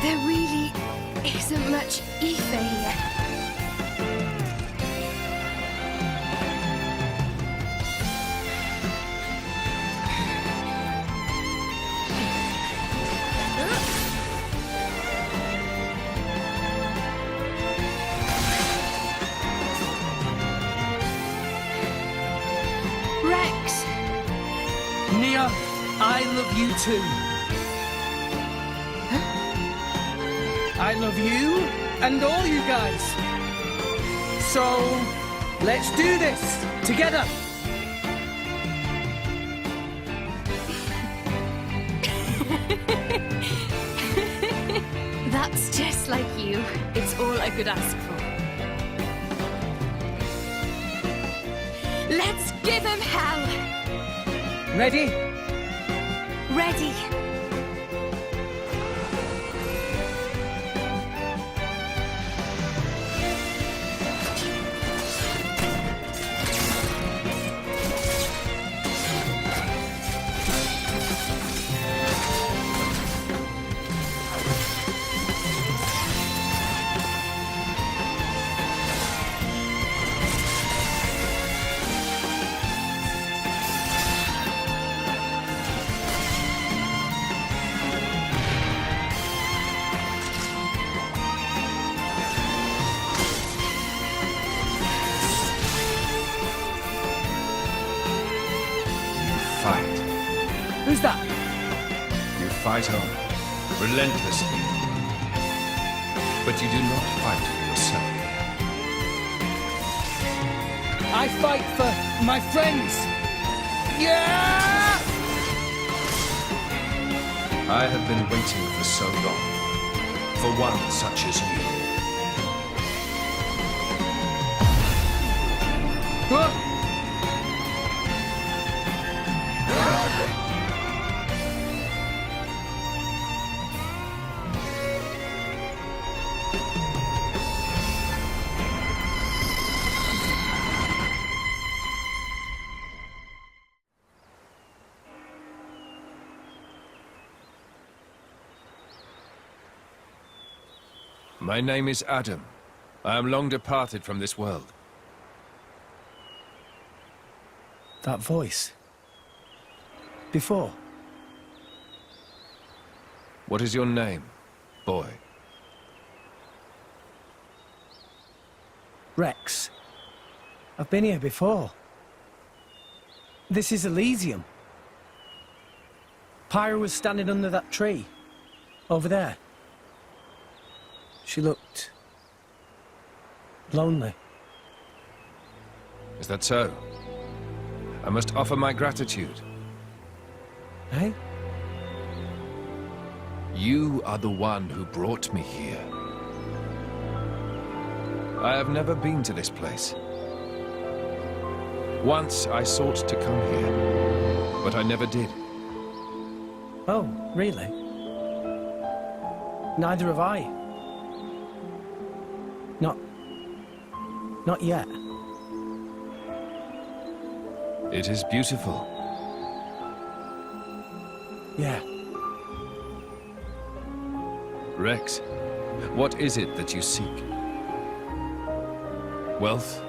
[SPEAKER 3] There really isn't much ether here.
[SPEAKER 5] love you too. I love you and all you guys. So, let's do this together.
[SPEAKER 3] That's just like you. It's all I could ask for. Let's give him hell!
[SPEAKER 5] Ready?
[SPEAKER 3] Ready.
[SPEAKER 5] Who's that?
[SPEAKER 4] You fight on, relentlessly. But you do not fight for yourself.
[SPEAKER 5] I fight for my friends. Yeah!
[SPEAKER 4] I have been waiting for so long. For one such as you. My name is Adam. I am long departed from this world.
[SPEAKER 5] That voice. Before.
[SPEAKER 4] What is your name, boy?
[SPEAKER 5] Rex. I've been here before. This is Elysium. Pyra was standing under that tree. Over there. She looked lonely.
[SPEAKER 4] Is that so? I must offer my gratitude.
[SPEAKER 5] Eh?
[SPEAKER 4] You are the one who brought me here. I have never been to this place. Once I sought to come here, but I never did.
[SPEAKER 5] Oh, really? Neither have I. Not yet.
[SPEAKER 4] It is beautiful.
[SPEAKER 5] Yeah.
[SPEAKER 4] Rex, what is it that you seek? Wealth?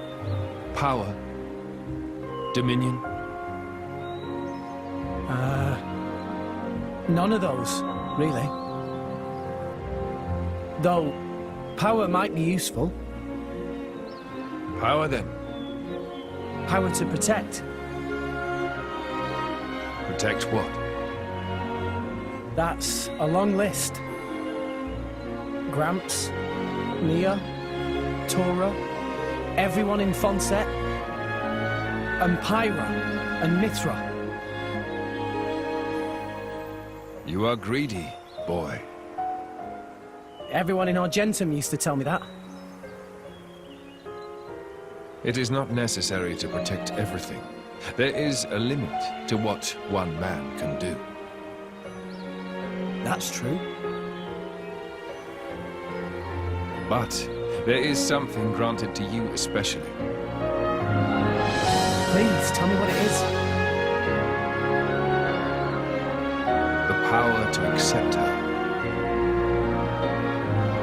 [SPEAKER 4] Power? Dominion?
[SPEAKER 5] None of those, really. Though, power might be useful.
[SPEAKER 4] Power, then?
[SPEAKER 5] Power to protect.
[SPEAKER 4] Protect what?
[SPEAKER 5] That's a long list. Gramps, Nia, Tora, everyone in Fonset, and Pyra, and Mithra.
[SPEAKER 4] You are greedy, boy.
[SPEAKER 5] Everyone in Argentum used to tell me that.
[SPEAKER 4] It is not necessary to protect everything. There is a limit to what one man can do.
[SPEAKER 5] That's true.
[SPEAKER 4] But there is something granted to you especially.
[SPEAKER 5] Please, tell me what it is.
[SPEAKER 4] The power to accept her.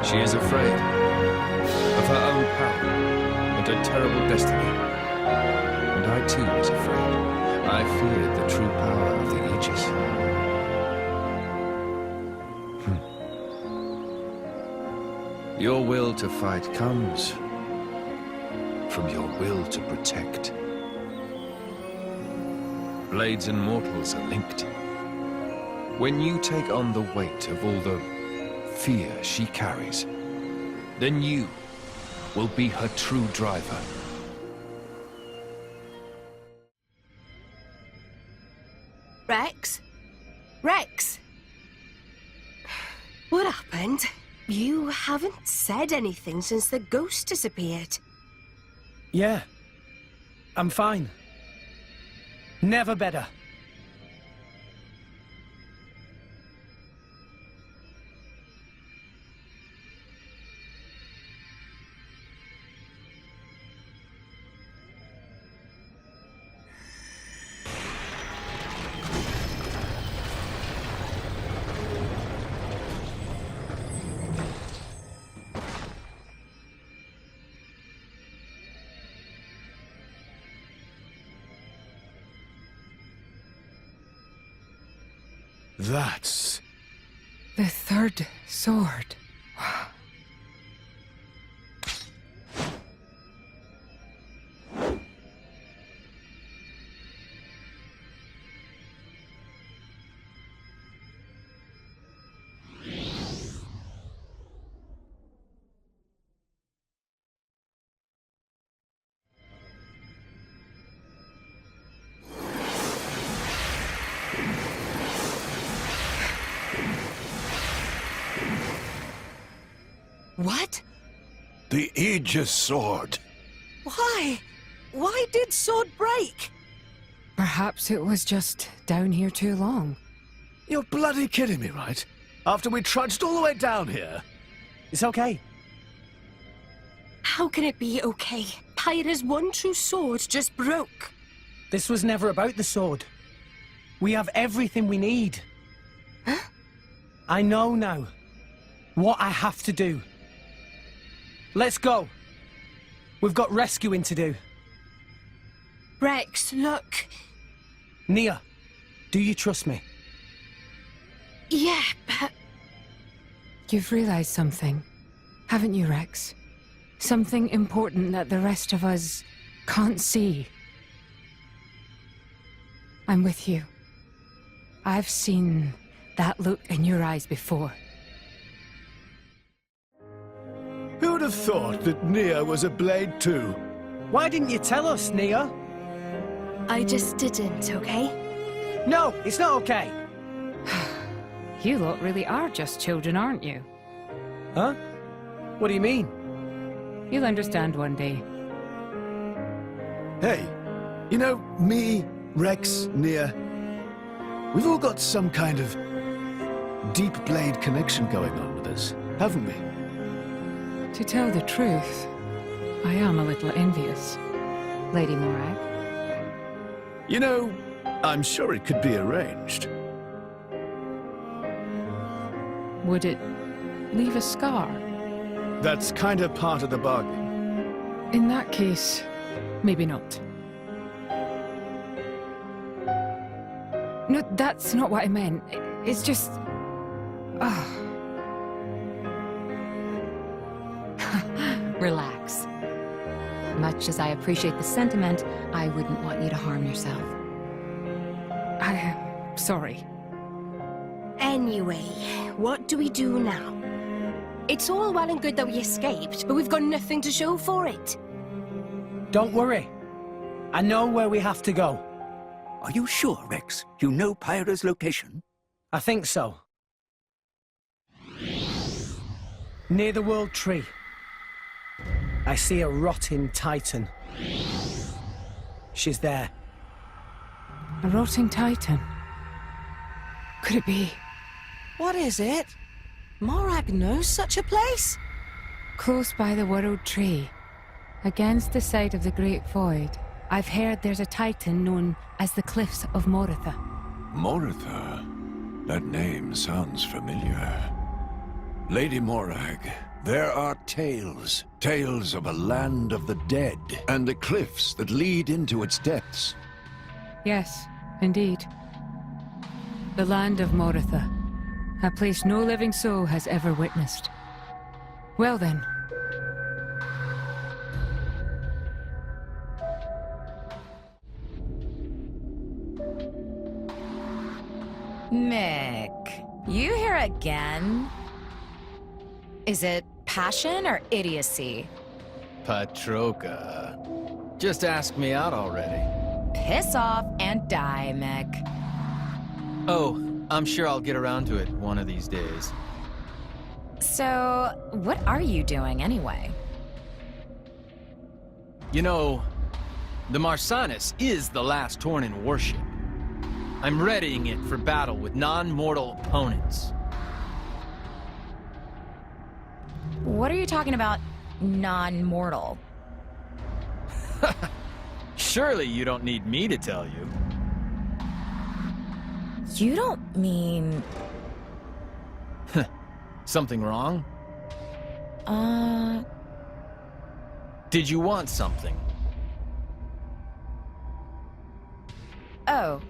[SPEAKER 4] She is afraid of her own power and her terrible destiny. And I too was afraid. I feared the true power of the Aegis. Your will to fight comes from your will to protect. Blades and mortals are linked. When you take on the weight of all the fear she carries, then you will be her true driver.
[SPEAKER 3] Rex? Rex? What happened? You haven't said anything since the ghost disappeared.
[SPEAKER 5] Yeah. I'm fine. Never better.
[SPEAKER 11] That's...
[SPEAKER 9] The third sword.
[SPEAKER 16] What?
[SPEAKER 17] The Aegis sword.
[SPEAKER 16] Why? Why did sword break?
[SPEAKER 9] Perhaps it was just down here too long.
[SPEAKER 11] You're bloody kidding me, right? After we trudged all the way down here.
[SPEAKER 5] It's okay.
[SPEAKER 3] How can it be okay? Pyra's one true sword just broke.
[SPEAKER 5] This was never about the sword. We have everything we need.
[SPEAKER 3] Huh?
[SPEAKER 5] I know now what I have to do. Let's go. We've got rescuing to do.
[SPEAKER 3] Rex, look.
[SPEAKER 5] Nia, do you trust me?
[SPEAKER 3] Yeah, but...
[SPEAKER 9] You've realized something, haven't you, Rex? Something important that the rest of us can't see. I'm with you. I've seen that look in your eyes before.
[SPEAKER 11] Who'd have thought that Nia was a blade too?
[SPEAKER 5] Why didn't you tell us, Nia?
[SPEAKER 3] I just didn't, okay?
[SPEAKER 5] No, it's not okay.
[SPEAKER 9] You lot really are just children, aren't you?
[SPEAKER 5] Huh? What do you mean?
[SPEAKER 9] You'll understand one day.
[SPEAKER 11] Hey, you know, me, Rex, Nia, we've all got some kind of deep blade connection going on with us, haven't we?
[SPEAKER 9] To tell the truth, I am a little envious, Lady Morag.
[SPEAKER 11] You know, I'm sure it could be arranged.
[SPEAKER 9] Would it leave a scar?
[SPEAKER 11] That's kind of part of the bargain.
[SPEAKER 9] In that case, maybe not. No, that's not what I meant. It's just...
[SPEAKER 15] Relax. Much as I appreciate the sentiment, I wouldn't want you to harm yourself.
[SPEAKER 9] I am sorry.
[SPEAKER 3] Anyway, what do we do now? It's all well and good that we escaped, but we've got nothing to show for it.
[SPEAKER 5] Don't worry. I know where we have to go.
[SPEAKER 6] Are you sure, Rex? You know Pyra's location?
[SPEAKER 5] I think so. Near the World Tree. I see a rotting Titan. She's there.
[SPEAKER 9] A rotting Titan? Could it be?
[SPEAKER 16] What is it? Morag knows such a place?
[SPEAKER 9] Close by the World Tree, against the side of the Great Void, I've heard there's a Titan known as the Cliffs of Moritha.
[SPEAKER 17] Moritha? That name sounds familiar. Lady Morag, there are tales. Tales of a land of the dead, and the cliffs that lead into its depths.
[SPEAKER 9] Yes, indeed. The land of Moritha. A place no living soul has ever witnessed. Well then.
[SPEAKER 7] Meg,
[SPEAKER 15] You here again? Is it passion or idiocy?
[SPEAKER 13] Patroka. Just ask me out already.
[SPEAKER 15] Piss off and die, Mick.
[SPEAKER 13] Oh, I'm sure I'll get around to it one of these days.
[SPEAKER 15] So, what are you doing anyway?
[SPEAKER 13] You know, the Marsanis is the last Torn in worship. I'm readying it for battle with non-mortal opponents.
[SPEAKER 15] What are you talking about, non-mortal?
[SPEAKER 13] Surely you don't need me to tell you.
[SPEAKER 15] You don't mean...
[SPEAKER 13] Something wrong? Did you want something?
[SPEAKER 15] Oh,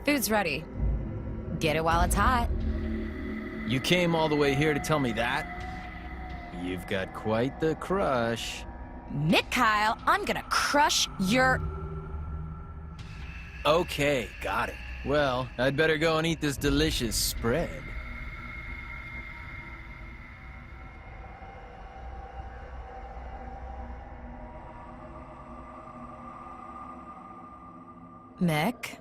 [SPEAKER 15] food's ready. Get it while it's hot.
[SPEAKER 13] You came all the way here to tell me that? You've got quite the crush.
[SPEAKER 15] Mick Kyle, I'm gonna crush your...
[SPEAKER 13] Okay, got it. Well, I'd better go and eat this delicious spread.
[SPEAKER 15] Mick?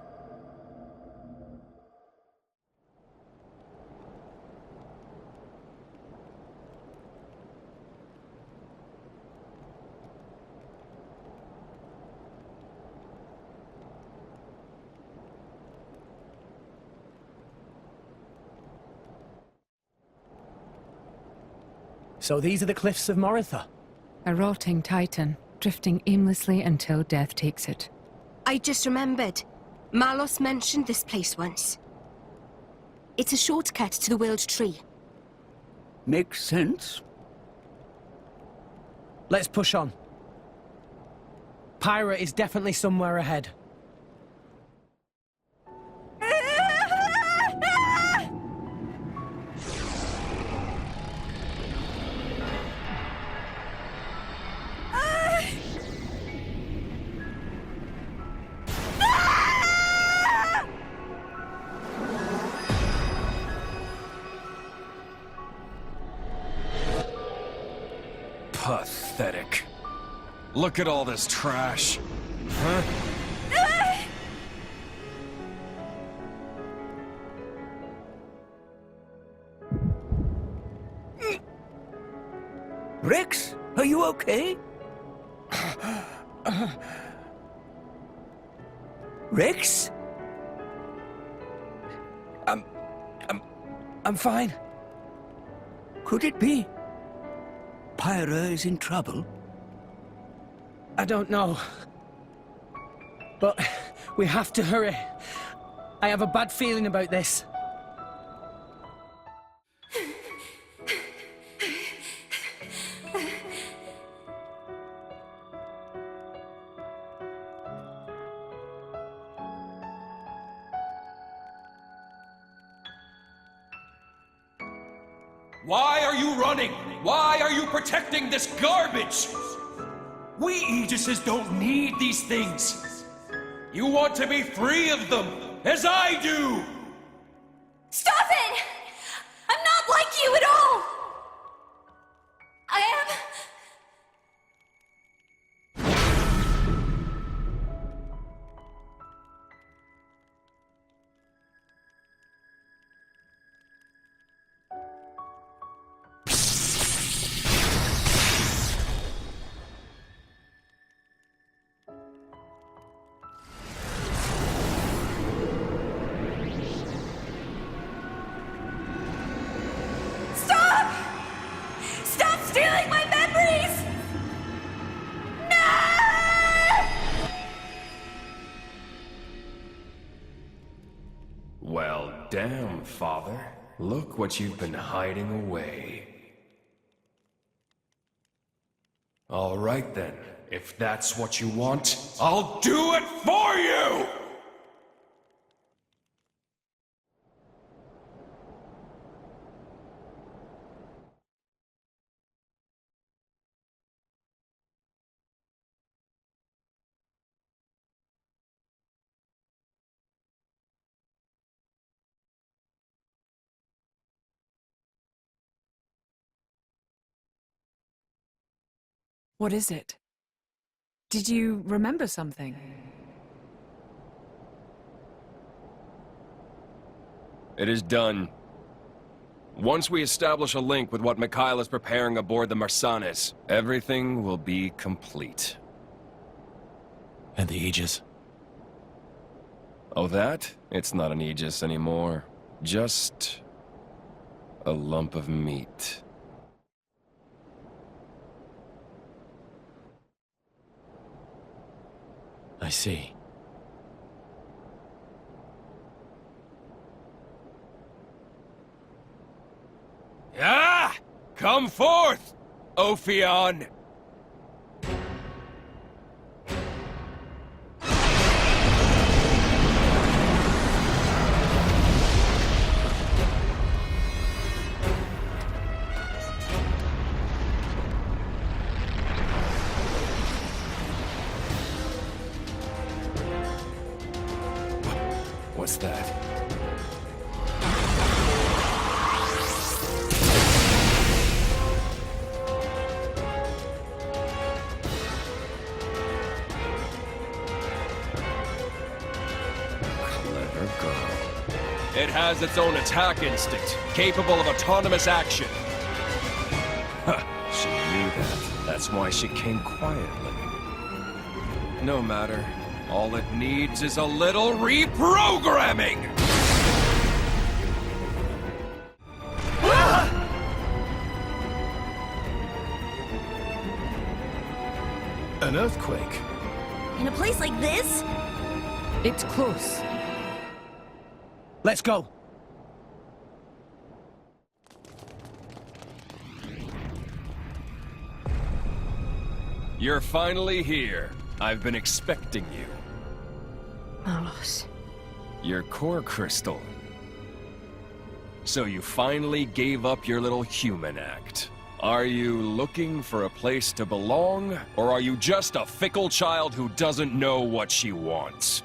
[SPEAKER 5] So these are the cliffs of Moritha?
[SPEAKER 9] A rotting titan, drifting aimlessly until death takes it.
[SPEAKER 3] I just remembered. Malos mentioned this place once. It's a shortcut to the World Tree.
[SPEAKER 6] Makes sense.
[SPEAKER 5] Let's push on. Pyra is definitely somewhere ahead.
[SPEAKER 14] Pathetic. Look at all this trash. Huh?
[SPEAKER 6] Rex, are you okay? Rex?
[SPEAKER 5] I'm fine.
[SPEAKER 6] Could it be? Pyra is in trouble?
[SPEAKER 5] I don't know. But we have to hurry. I have a bad feeling about this.
[SPEAKER 18] Why are you running? Why are you protecting this garbage? We Aegises don't need these things. You want to be free of them, as I do!
[SPEAKER 10] Stop it! I'm not like you at all! I am... Stop! Stop stealing my memories! No!
[SPEAKER 14] Well, damn, Father. Look what you've been hiding away. All right then. If that's what you want, I'll do it for you!
[SPEAKER 9] What is it? Did you remember something?
[SPEAKER 14] It is done. Once we establish a link with what Mikhail is preparing aboard the Marsanes, everything will be complete.
[SPEAKER 4] And the Aegis?
[SPEAKER 14] Oh, that? It's not an Aegis anymore. Just a lump of meat.
[SPEAKER 4] I see.
[SPEAKER 14] Ah! Come forth, Ophion! What's that? Clever girl. It has its own attack instinct, capable of autonomous action. Huh, she knew that. That's why she came quietly. No matter. All it needs is a little reprogramming!
[SPEAKER 11] An earthquake?
[SPEAKER 10] In a place like this?
[SPEAKER 9] It's close.
[SPEAKER 5] Let's go.
[SPEAKER 14] You're finally here. I've been expecting you.
[SPEAKER 3] Malos.
[SPEAKER 14] Your core crystal. So you finally gave up your little human act. Are you looking for a place to belong, or are you just a fickle child who doesn't know what she wants?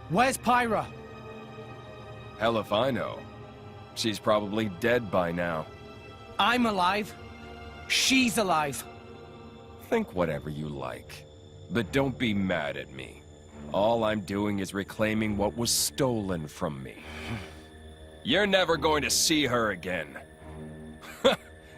[SPEAKER 5] Where's Pyra?
[SPEAKER 14] Hell if I know. She's probably dead by now.
[SPEAKER 5] I'm alive. She's alive.
[SPEAKER 14] Think whatever you like, but don't be mad at me. All I'm doing is reclaiming what was stolen from me. You're never going to see her again.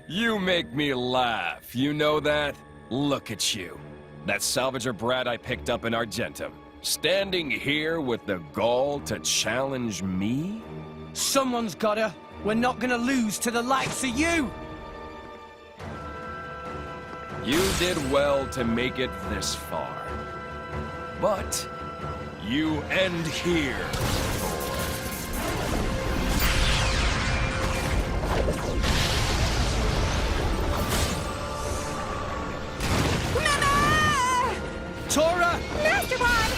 [SPEAKER 14] You make me laugh, you know that? Look at you. That salvager brat I picked up in Argentum. Standing here with the gall to challenge me?
[SPEAKER 5] Someone's gotta. We're not gonna lose to the likes of you!
[SPEAKER 14] You did well to make it this far. But you end here.
[SPEAKER 5] Tora!
[SPEAKER 10] Master Bond!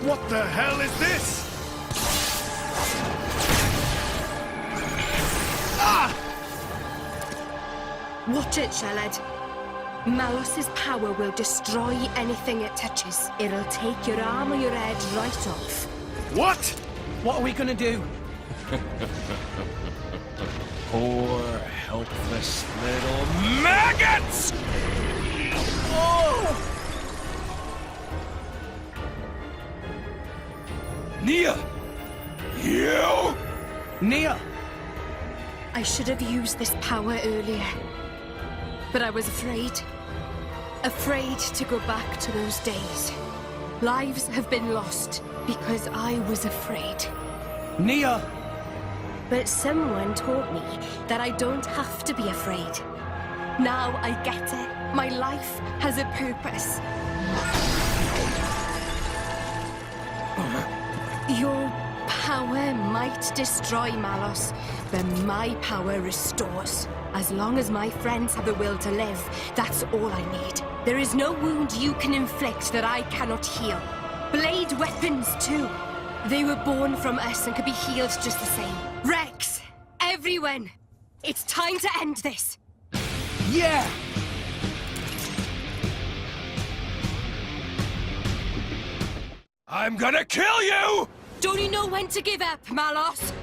[SPEAKER 11] What the hell is this?
[SPEAKER 3] Watch it, Sheled. Malos's power will destroy anything it touches. It'll take your arm or your head right off.
[SPEAKER 11] What?
[SPEAKER 5] What are we gonna do?
[SPEAKER 14] Poor, helpless little maggots!
[SPEAKER 5] Oh!
[SPEAKER 14] Nia! You!
[SPEAKER 5] Nia!
[SPEAKER 3] I should have used this power earlier. But I was afraid. Afraid to go back to those days. Lives have been lost because I was afraid.
[SPEAKER 5] Nia!
[SPEAKER 3] But someone taught me that I don't have to be afraid. Now I get it. My life has a purpose. Your power might destroy Malos, but my power restores. As long as my friends have the will to live, that's all I need. There is no wound you can inflict that I cannot heal. Blade weapons, too. They were born from us and could be healed just the same. Rex! Everyone! It's time to end this!
[SPEAKER 5] Yeah!
[SPEAKER 14] I'm gonna kill you!
[SPEAKER 3] Don't you know when to give up, Malos?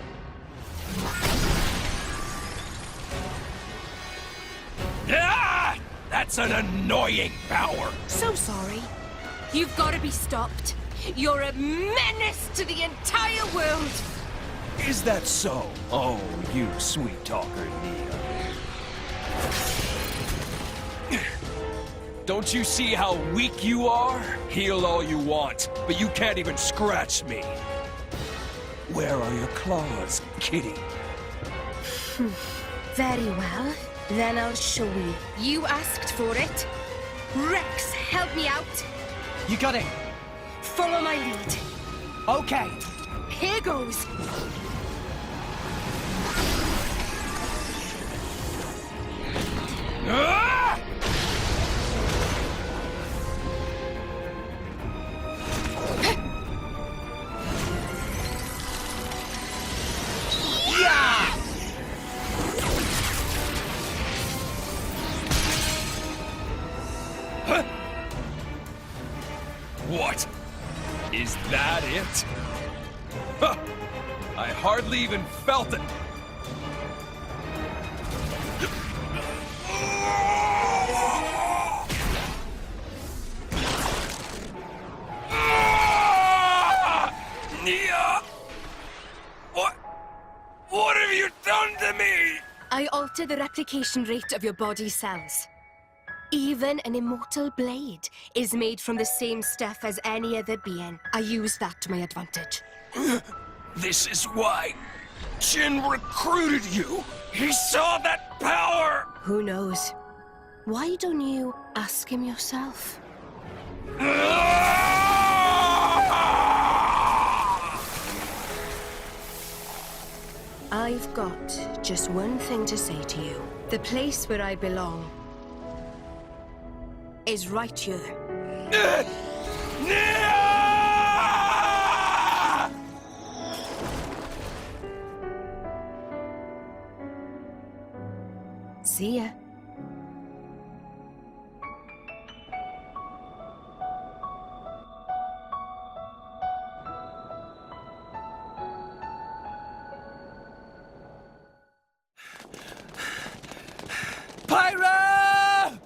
[SPEAKER 18] Ah! That's an annoying power.
[SPEAKER 3] So sorry. You've got to be stopped. You're a menace to the entire world.
[SPEAKER 14] Is that so? Oh, you sweet talker, Nia. Don't you see how weak you are? Heal all you want, but you can't even scratch me. Where are your claws, kitty?
[SPEAKER 3] Very well. Then I'll show you. You asked for it. Rex, help me out.
[SPEAKER 5] You got it.
[SPEAKER 3] Follow my lead.
[SPEAKER 5] Okay.
[SPEAKER 3] Here goes.
[SPEAKER 18] Ah!
[SPEAKER 5] Yeah!
[SPEAKER 14] Huh? What? Is that it? Huh. I hardly even felt it. Nia! What have you done to me?
[SPEAKER 3] I alter the replication rate of your body cells. Even an immortal blade is made from the same stuff as any other being. I use that to my advantage.
[SPEAKER 14] This is why Jin recruited you. He saw that power.
[SPEAKER 3] Who knows? Why don't you ask him yourself? I've got just one thing to say to you. The place where I belong is right here. See ya.
[SPEAKER 5] Pyra!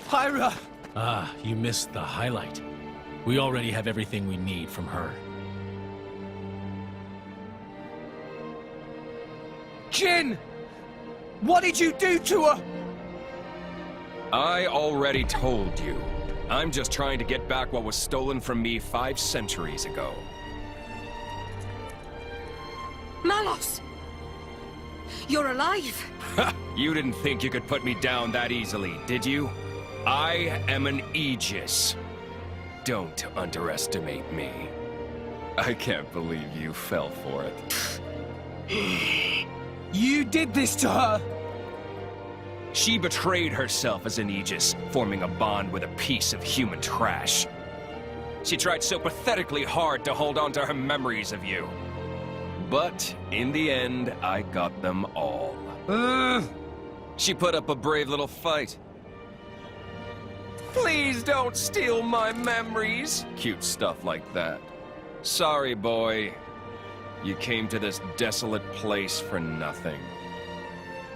[SPEAKER 5] Pyra!
[SPEAKER 12] Ah, you missed the highlight. We already have everything we need from her.
[SPEAKER 5] Jin! What did you do to her?
[SPEAKER 14] I already told you. I'm just trying to get back what was stolen from me 5 centuries ago.
[SPEAKER 3] Malos! You're alive!
[SPEAKER 14] You didn't think you could put me down that easily, did you? I am an Aegis. Don't underestimate me. I can't believe you fell for it.
[SPEAKER 5] You did this to her!
[SPEAKER 14] She betrayed herself as an Aegis, forming a bond with a piece of human trash. She tried so pathetically hard to hold on to her memories of you. But in the end, I got them all. She put up a brave little fight. Please don't steal my memories. Cute stuff like that. Sorry, boy. You came to this desolate place for nothing.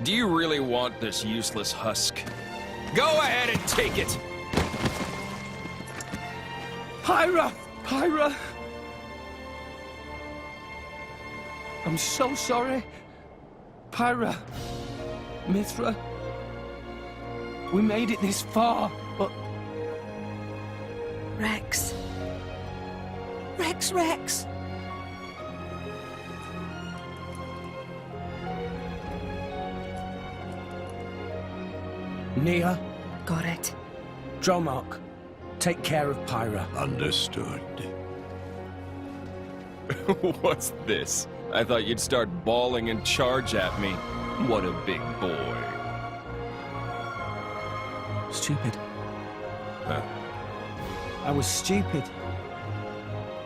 [SPEAKER 14] Do you really want this useless husk? Go ahead and take it!
[SPEAKER 5] Pyra! Pyra! I'm so sorry. Pyra. Mithra. We made it this far, but...
[SPEAKER 3] Rex.
[SPEAKER 16] Rex.
[SPEAKER 5] Nia.
[SPEAKER 3] Got it.
[SPEAKER 5] Dromark, take care of Pyra.
[SPEAKER 17] Understood.
[SPEAKER 14] What's this? I thought you'd start bawling and charge at me. What a big boy.
[SPEAKER 5] Stupid.
[SPEAKER 14] Huh?
[SPEAKER 5] I was stupid.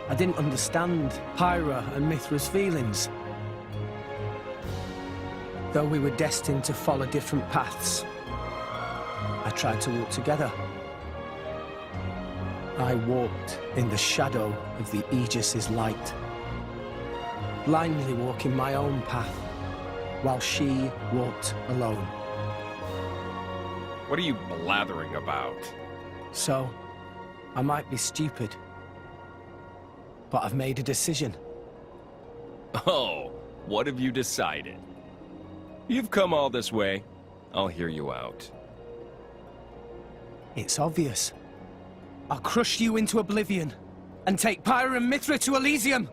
[SPEAKER 5] I didn't understand Pyra and Mithra's feelings. Though we were destined to follow different paths, I tried to walk together. I walked in the shadow of the Aegis's light, blindly walking my own path, while she walked alone.
[SPEAKER 14] What are you blathering about?
[SPEAKER 5] So, I might be stupid, but I've made a decision.
[SPEAKER 14] Oh, what have you decided? You've come all this way. I'll hear you out.
[SPEAKER 5] It's obvious. I'll crush you into oblivion and take Pyra and Mithra to Elysium.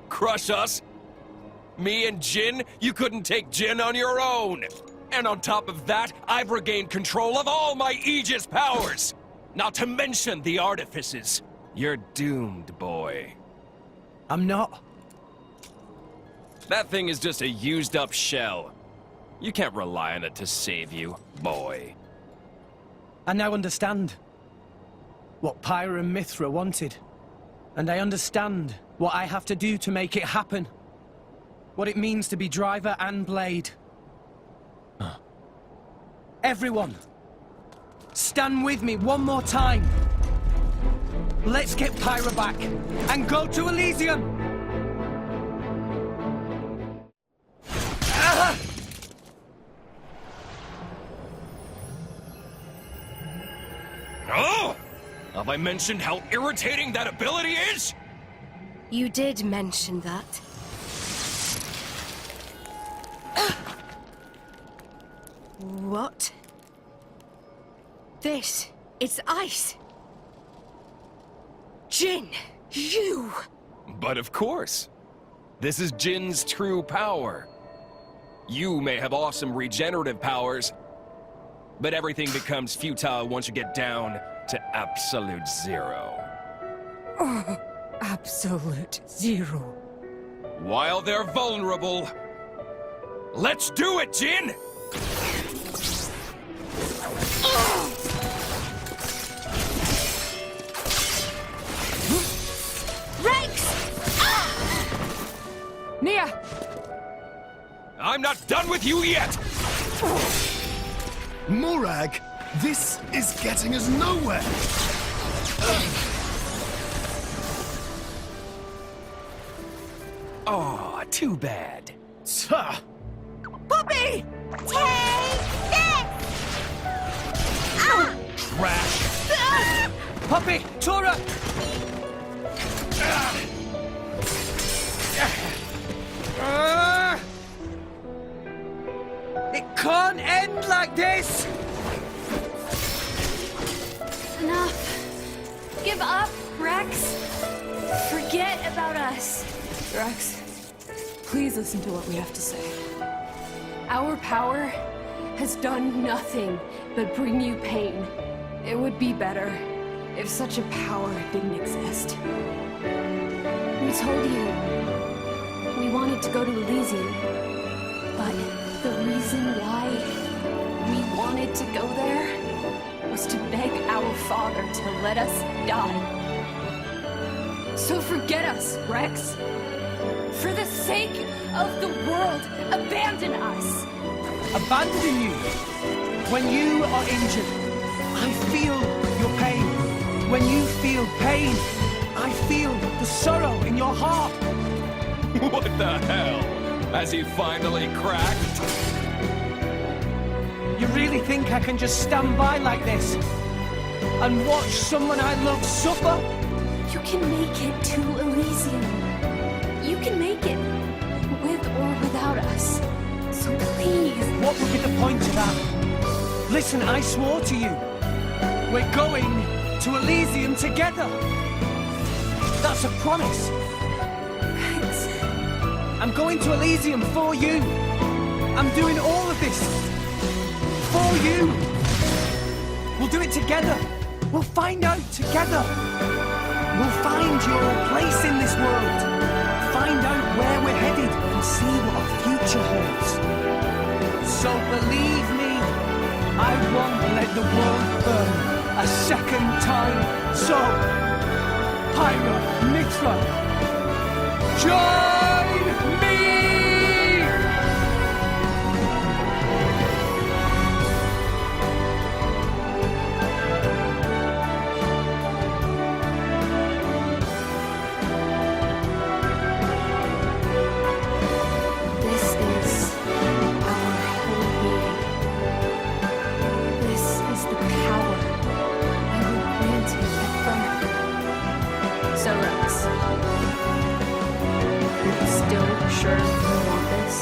[SPEAKER 14] Crush us? Me and Jin? You couldn't take Jin on your own! And on top of that, I've regained control of all my Aegis powers! Not to mention the artifices. You're doomed, boy.
[SPEAKER 5] I'm not.
[SPEAKER 14] That thing is just a used-up shell. You can't rely on it to save you, boy.
[SPEAKER 5] I now understand what Pyra and Mithra wanted. And I understand what I have to do to make it happen. What it means to be driver and blade. Everyone, stand with me one more time. Let's get Pyra back and go to Elysium!
[SPEAKER 14] Oh! Have I mentioned how irritating that ability is?
[SPEAKER 3] You did mention that. What? This is ice. Jin, you!
[SPEAKER 14] But of course. This is Jin's true power. You may have awesome regenerative powers, but everything becomes futile once you get down to absolute zero.
[SPEAKER 7] Oh, absolute zero.
[SPEAKER 14] While they're vulnerable, let's do it, Jin!
[SPEAKER 3] Rex!
[SPEAKER 7] Nia!
[SPEAKER 14] I'm not done with you yet!
[SPEAKER 11] Morag, this is getting us nowhere!
[SPEAKER 14] Oh, too bad.
[SPEAKER 16] Poppy!
[SPEAKER 10] Take this!
[SPEAKER 14] Trash!
[SPEAKER 5] Poppy! Tora! It can't end like this!
[SPEAKER 8] Enough. Give up, Rex. Forget about us. Rex, please listen to what we have to say. Our power has done nothing but bring you pain. It would be better if such a power didn't exist. We told you we wanted to go to Elysium, but the reason why we wanted to go there was to beg our father to let us die. So forget us, Rex. For the sake of the world, abandon us.
[SPEAKER 5] Abandon you? When you are injured, I feel your pain. When you feel pain, I feel the sorrow in your heart.
[SPEAKER 14] What the hell? Has he finally cracked?
[SPEAKER 5] You really think I can just stand by like this and watch someone I love suffer?
[SPEAKER 8] You can make it to Elysium. You can make it, with or without us. So please.
[SPEAKER 5] What would be the point of that? Listen, I swore to you. We're going to Elysium together. That's a promise.
[SPEAKER 8] Rex.
[SPEAKER 5] I'm going to Elysium for you. I'm doing all of this for you. We'll do it together. We'll find out together. We'll find your place in this world. Find out where we're headed and see what our future holds. So believe me, I won't let the world burn a second time. So, Pyra, Mithra, join me!
[SPEAKER 8] So, Rex, you're still sure you want this?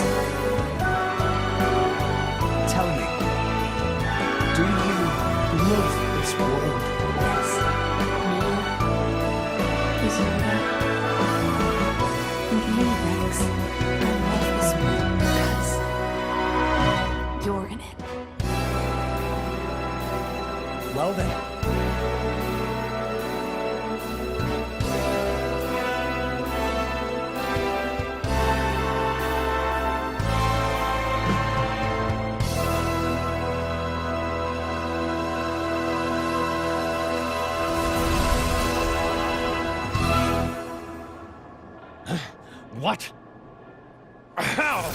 [SPEAKER 5] Tell me, do you love this world?
[SPEAKER 8] Yes. Me? Is you that? With me, Rex, I love this world because you're in it.
[SPEAKER 5] Well then.
[SPEAKER 18] What? How?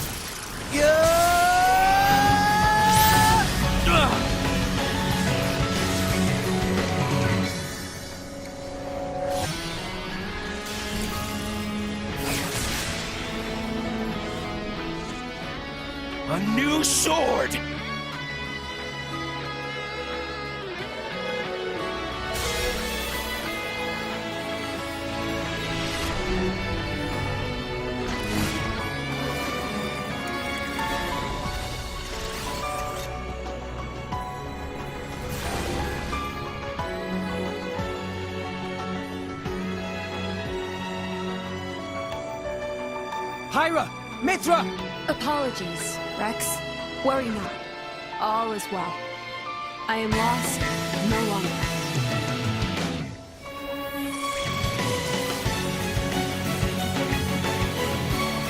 [SPEAKER 18] A new sword!
[SPEAKER 5] Hyra! Mithra!
[SPEAKER 8] Apologies, Rex. Worry not. All is well. I am lost no longer.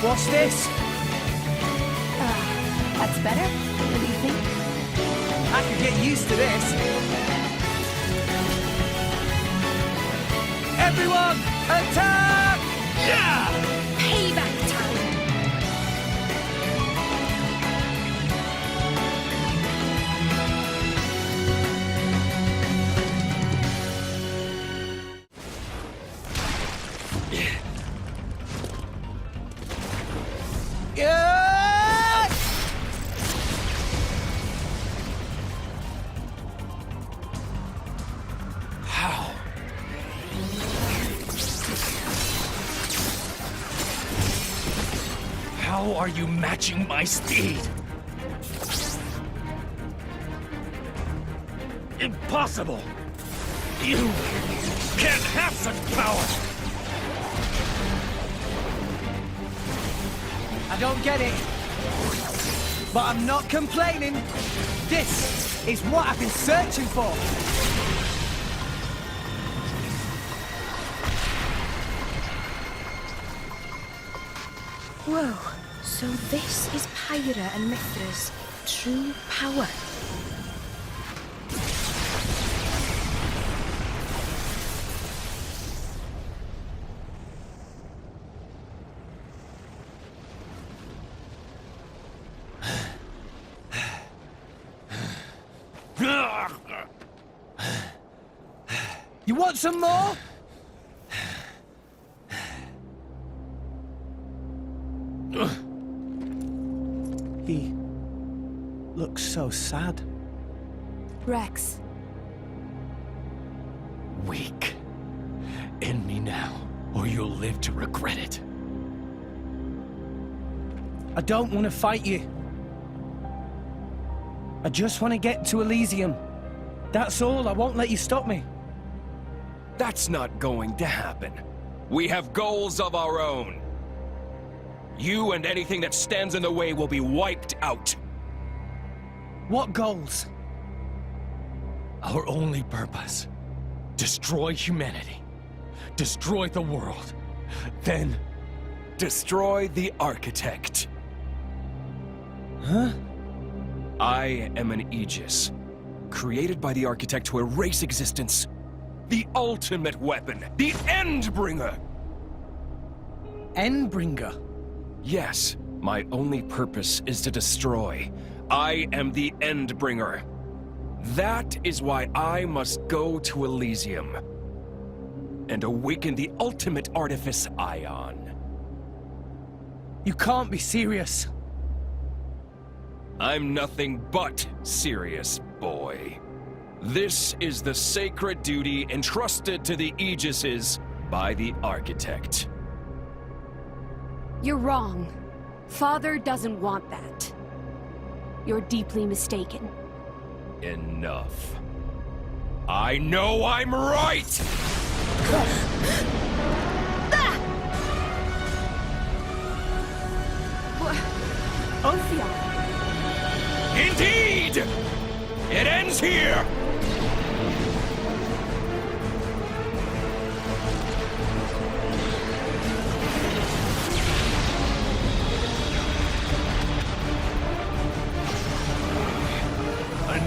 [SPEAKER 5] What's this?
[SPEAKER 8] That's better? What do you think?
[SPEAKER 5] I could get used to this. Everyone, attack!
[SPEAKER 3] Yeah! Payback time!
[SPEAKER 18] How are you matching my speed? Impossible! You can't have such power!
[SPEAKER 5] I don't get it. But I'm not complaining. This is what I've been searching for.
[SPEAKER 3] Whoa, so this is Pyra and Mithra's true power.
[SPEAKER 5] You want some more? He looks so sad.
[SPEAKER 8] Rex.
[SPEAKER 18] Weak. End me now, or you'll live to regret it.
[SPEAKER 5] I don't want to fight you. I just want to get to Elysium. That's all. I won't let you stop me.
[SPEAKER 14] That's not going to happen. We have goals of our own. You and anything that stands in the way will be wiped out.
[SPEAKER 5] What goals?
[SPEAKER 18] Our only purpose. Destroy humanity. Destroy the world. Then...
[SPEAKER 14] destroy the Architect.
[SPEAKER 5] Huh?
[SPEAKER 14] I am an Aegis, created by the Architect to erase existence. The ultimate weapon, the Endbringer!
[SPEAKER 5] Endbringer?
[SPEAKER 14] Yes, my only purpose is to destroy. I am the Endbringer. That is why I must go to Elysium and awaken the ultimate artifice Ion.
[SPEAKER 5] You can't be serious.
[SPEAKER 14] I'm nothing but serious, boy. This is the sacred duty entrusted to the Aegises by the architect.
[SPEAKER 8] You're wrong. Father doesn't want that. You're deeply mistaken.
[SPEAKER 14] Enough. I know I'm right!
[SPEAKER 8] Ophia!
[SPEAKER 18] Indeed! It ends here!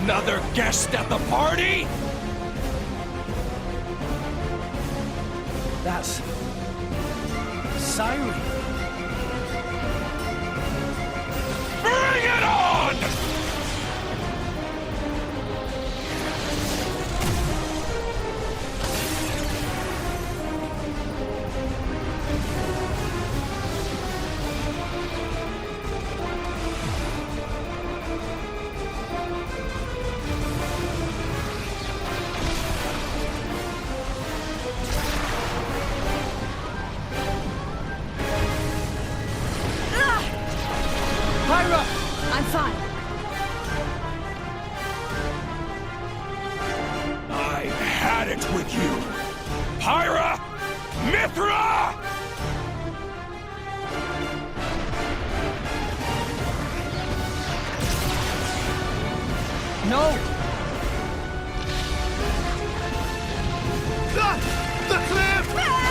[SPEAKER 18] Another guest at the party?
[SPEAKER 5] That's... Siren.
[SPEAKER 18] Bring it on!
[SPEAKER 8] Pyra! I'm fine.
[SPEAKER 18] I had it with you! Pyra! Mithra!
[SPEAKER 5] No!
[SPEAKER 11] The cliff!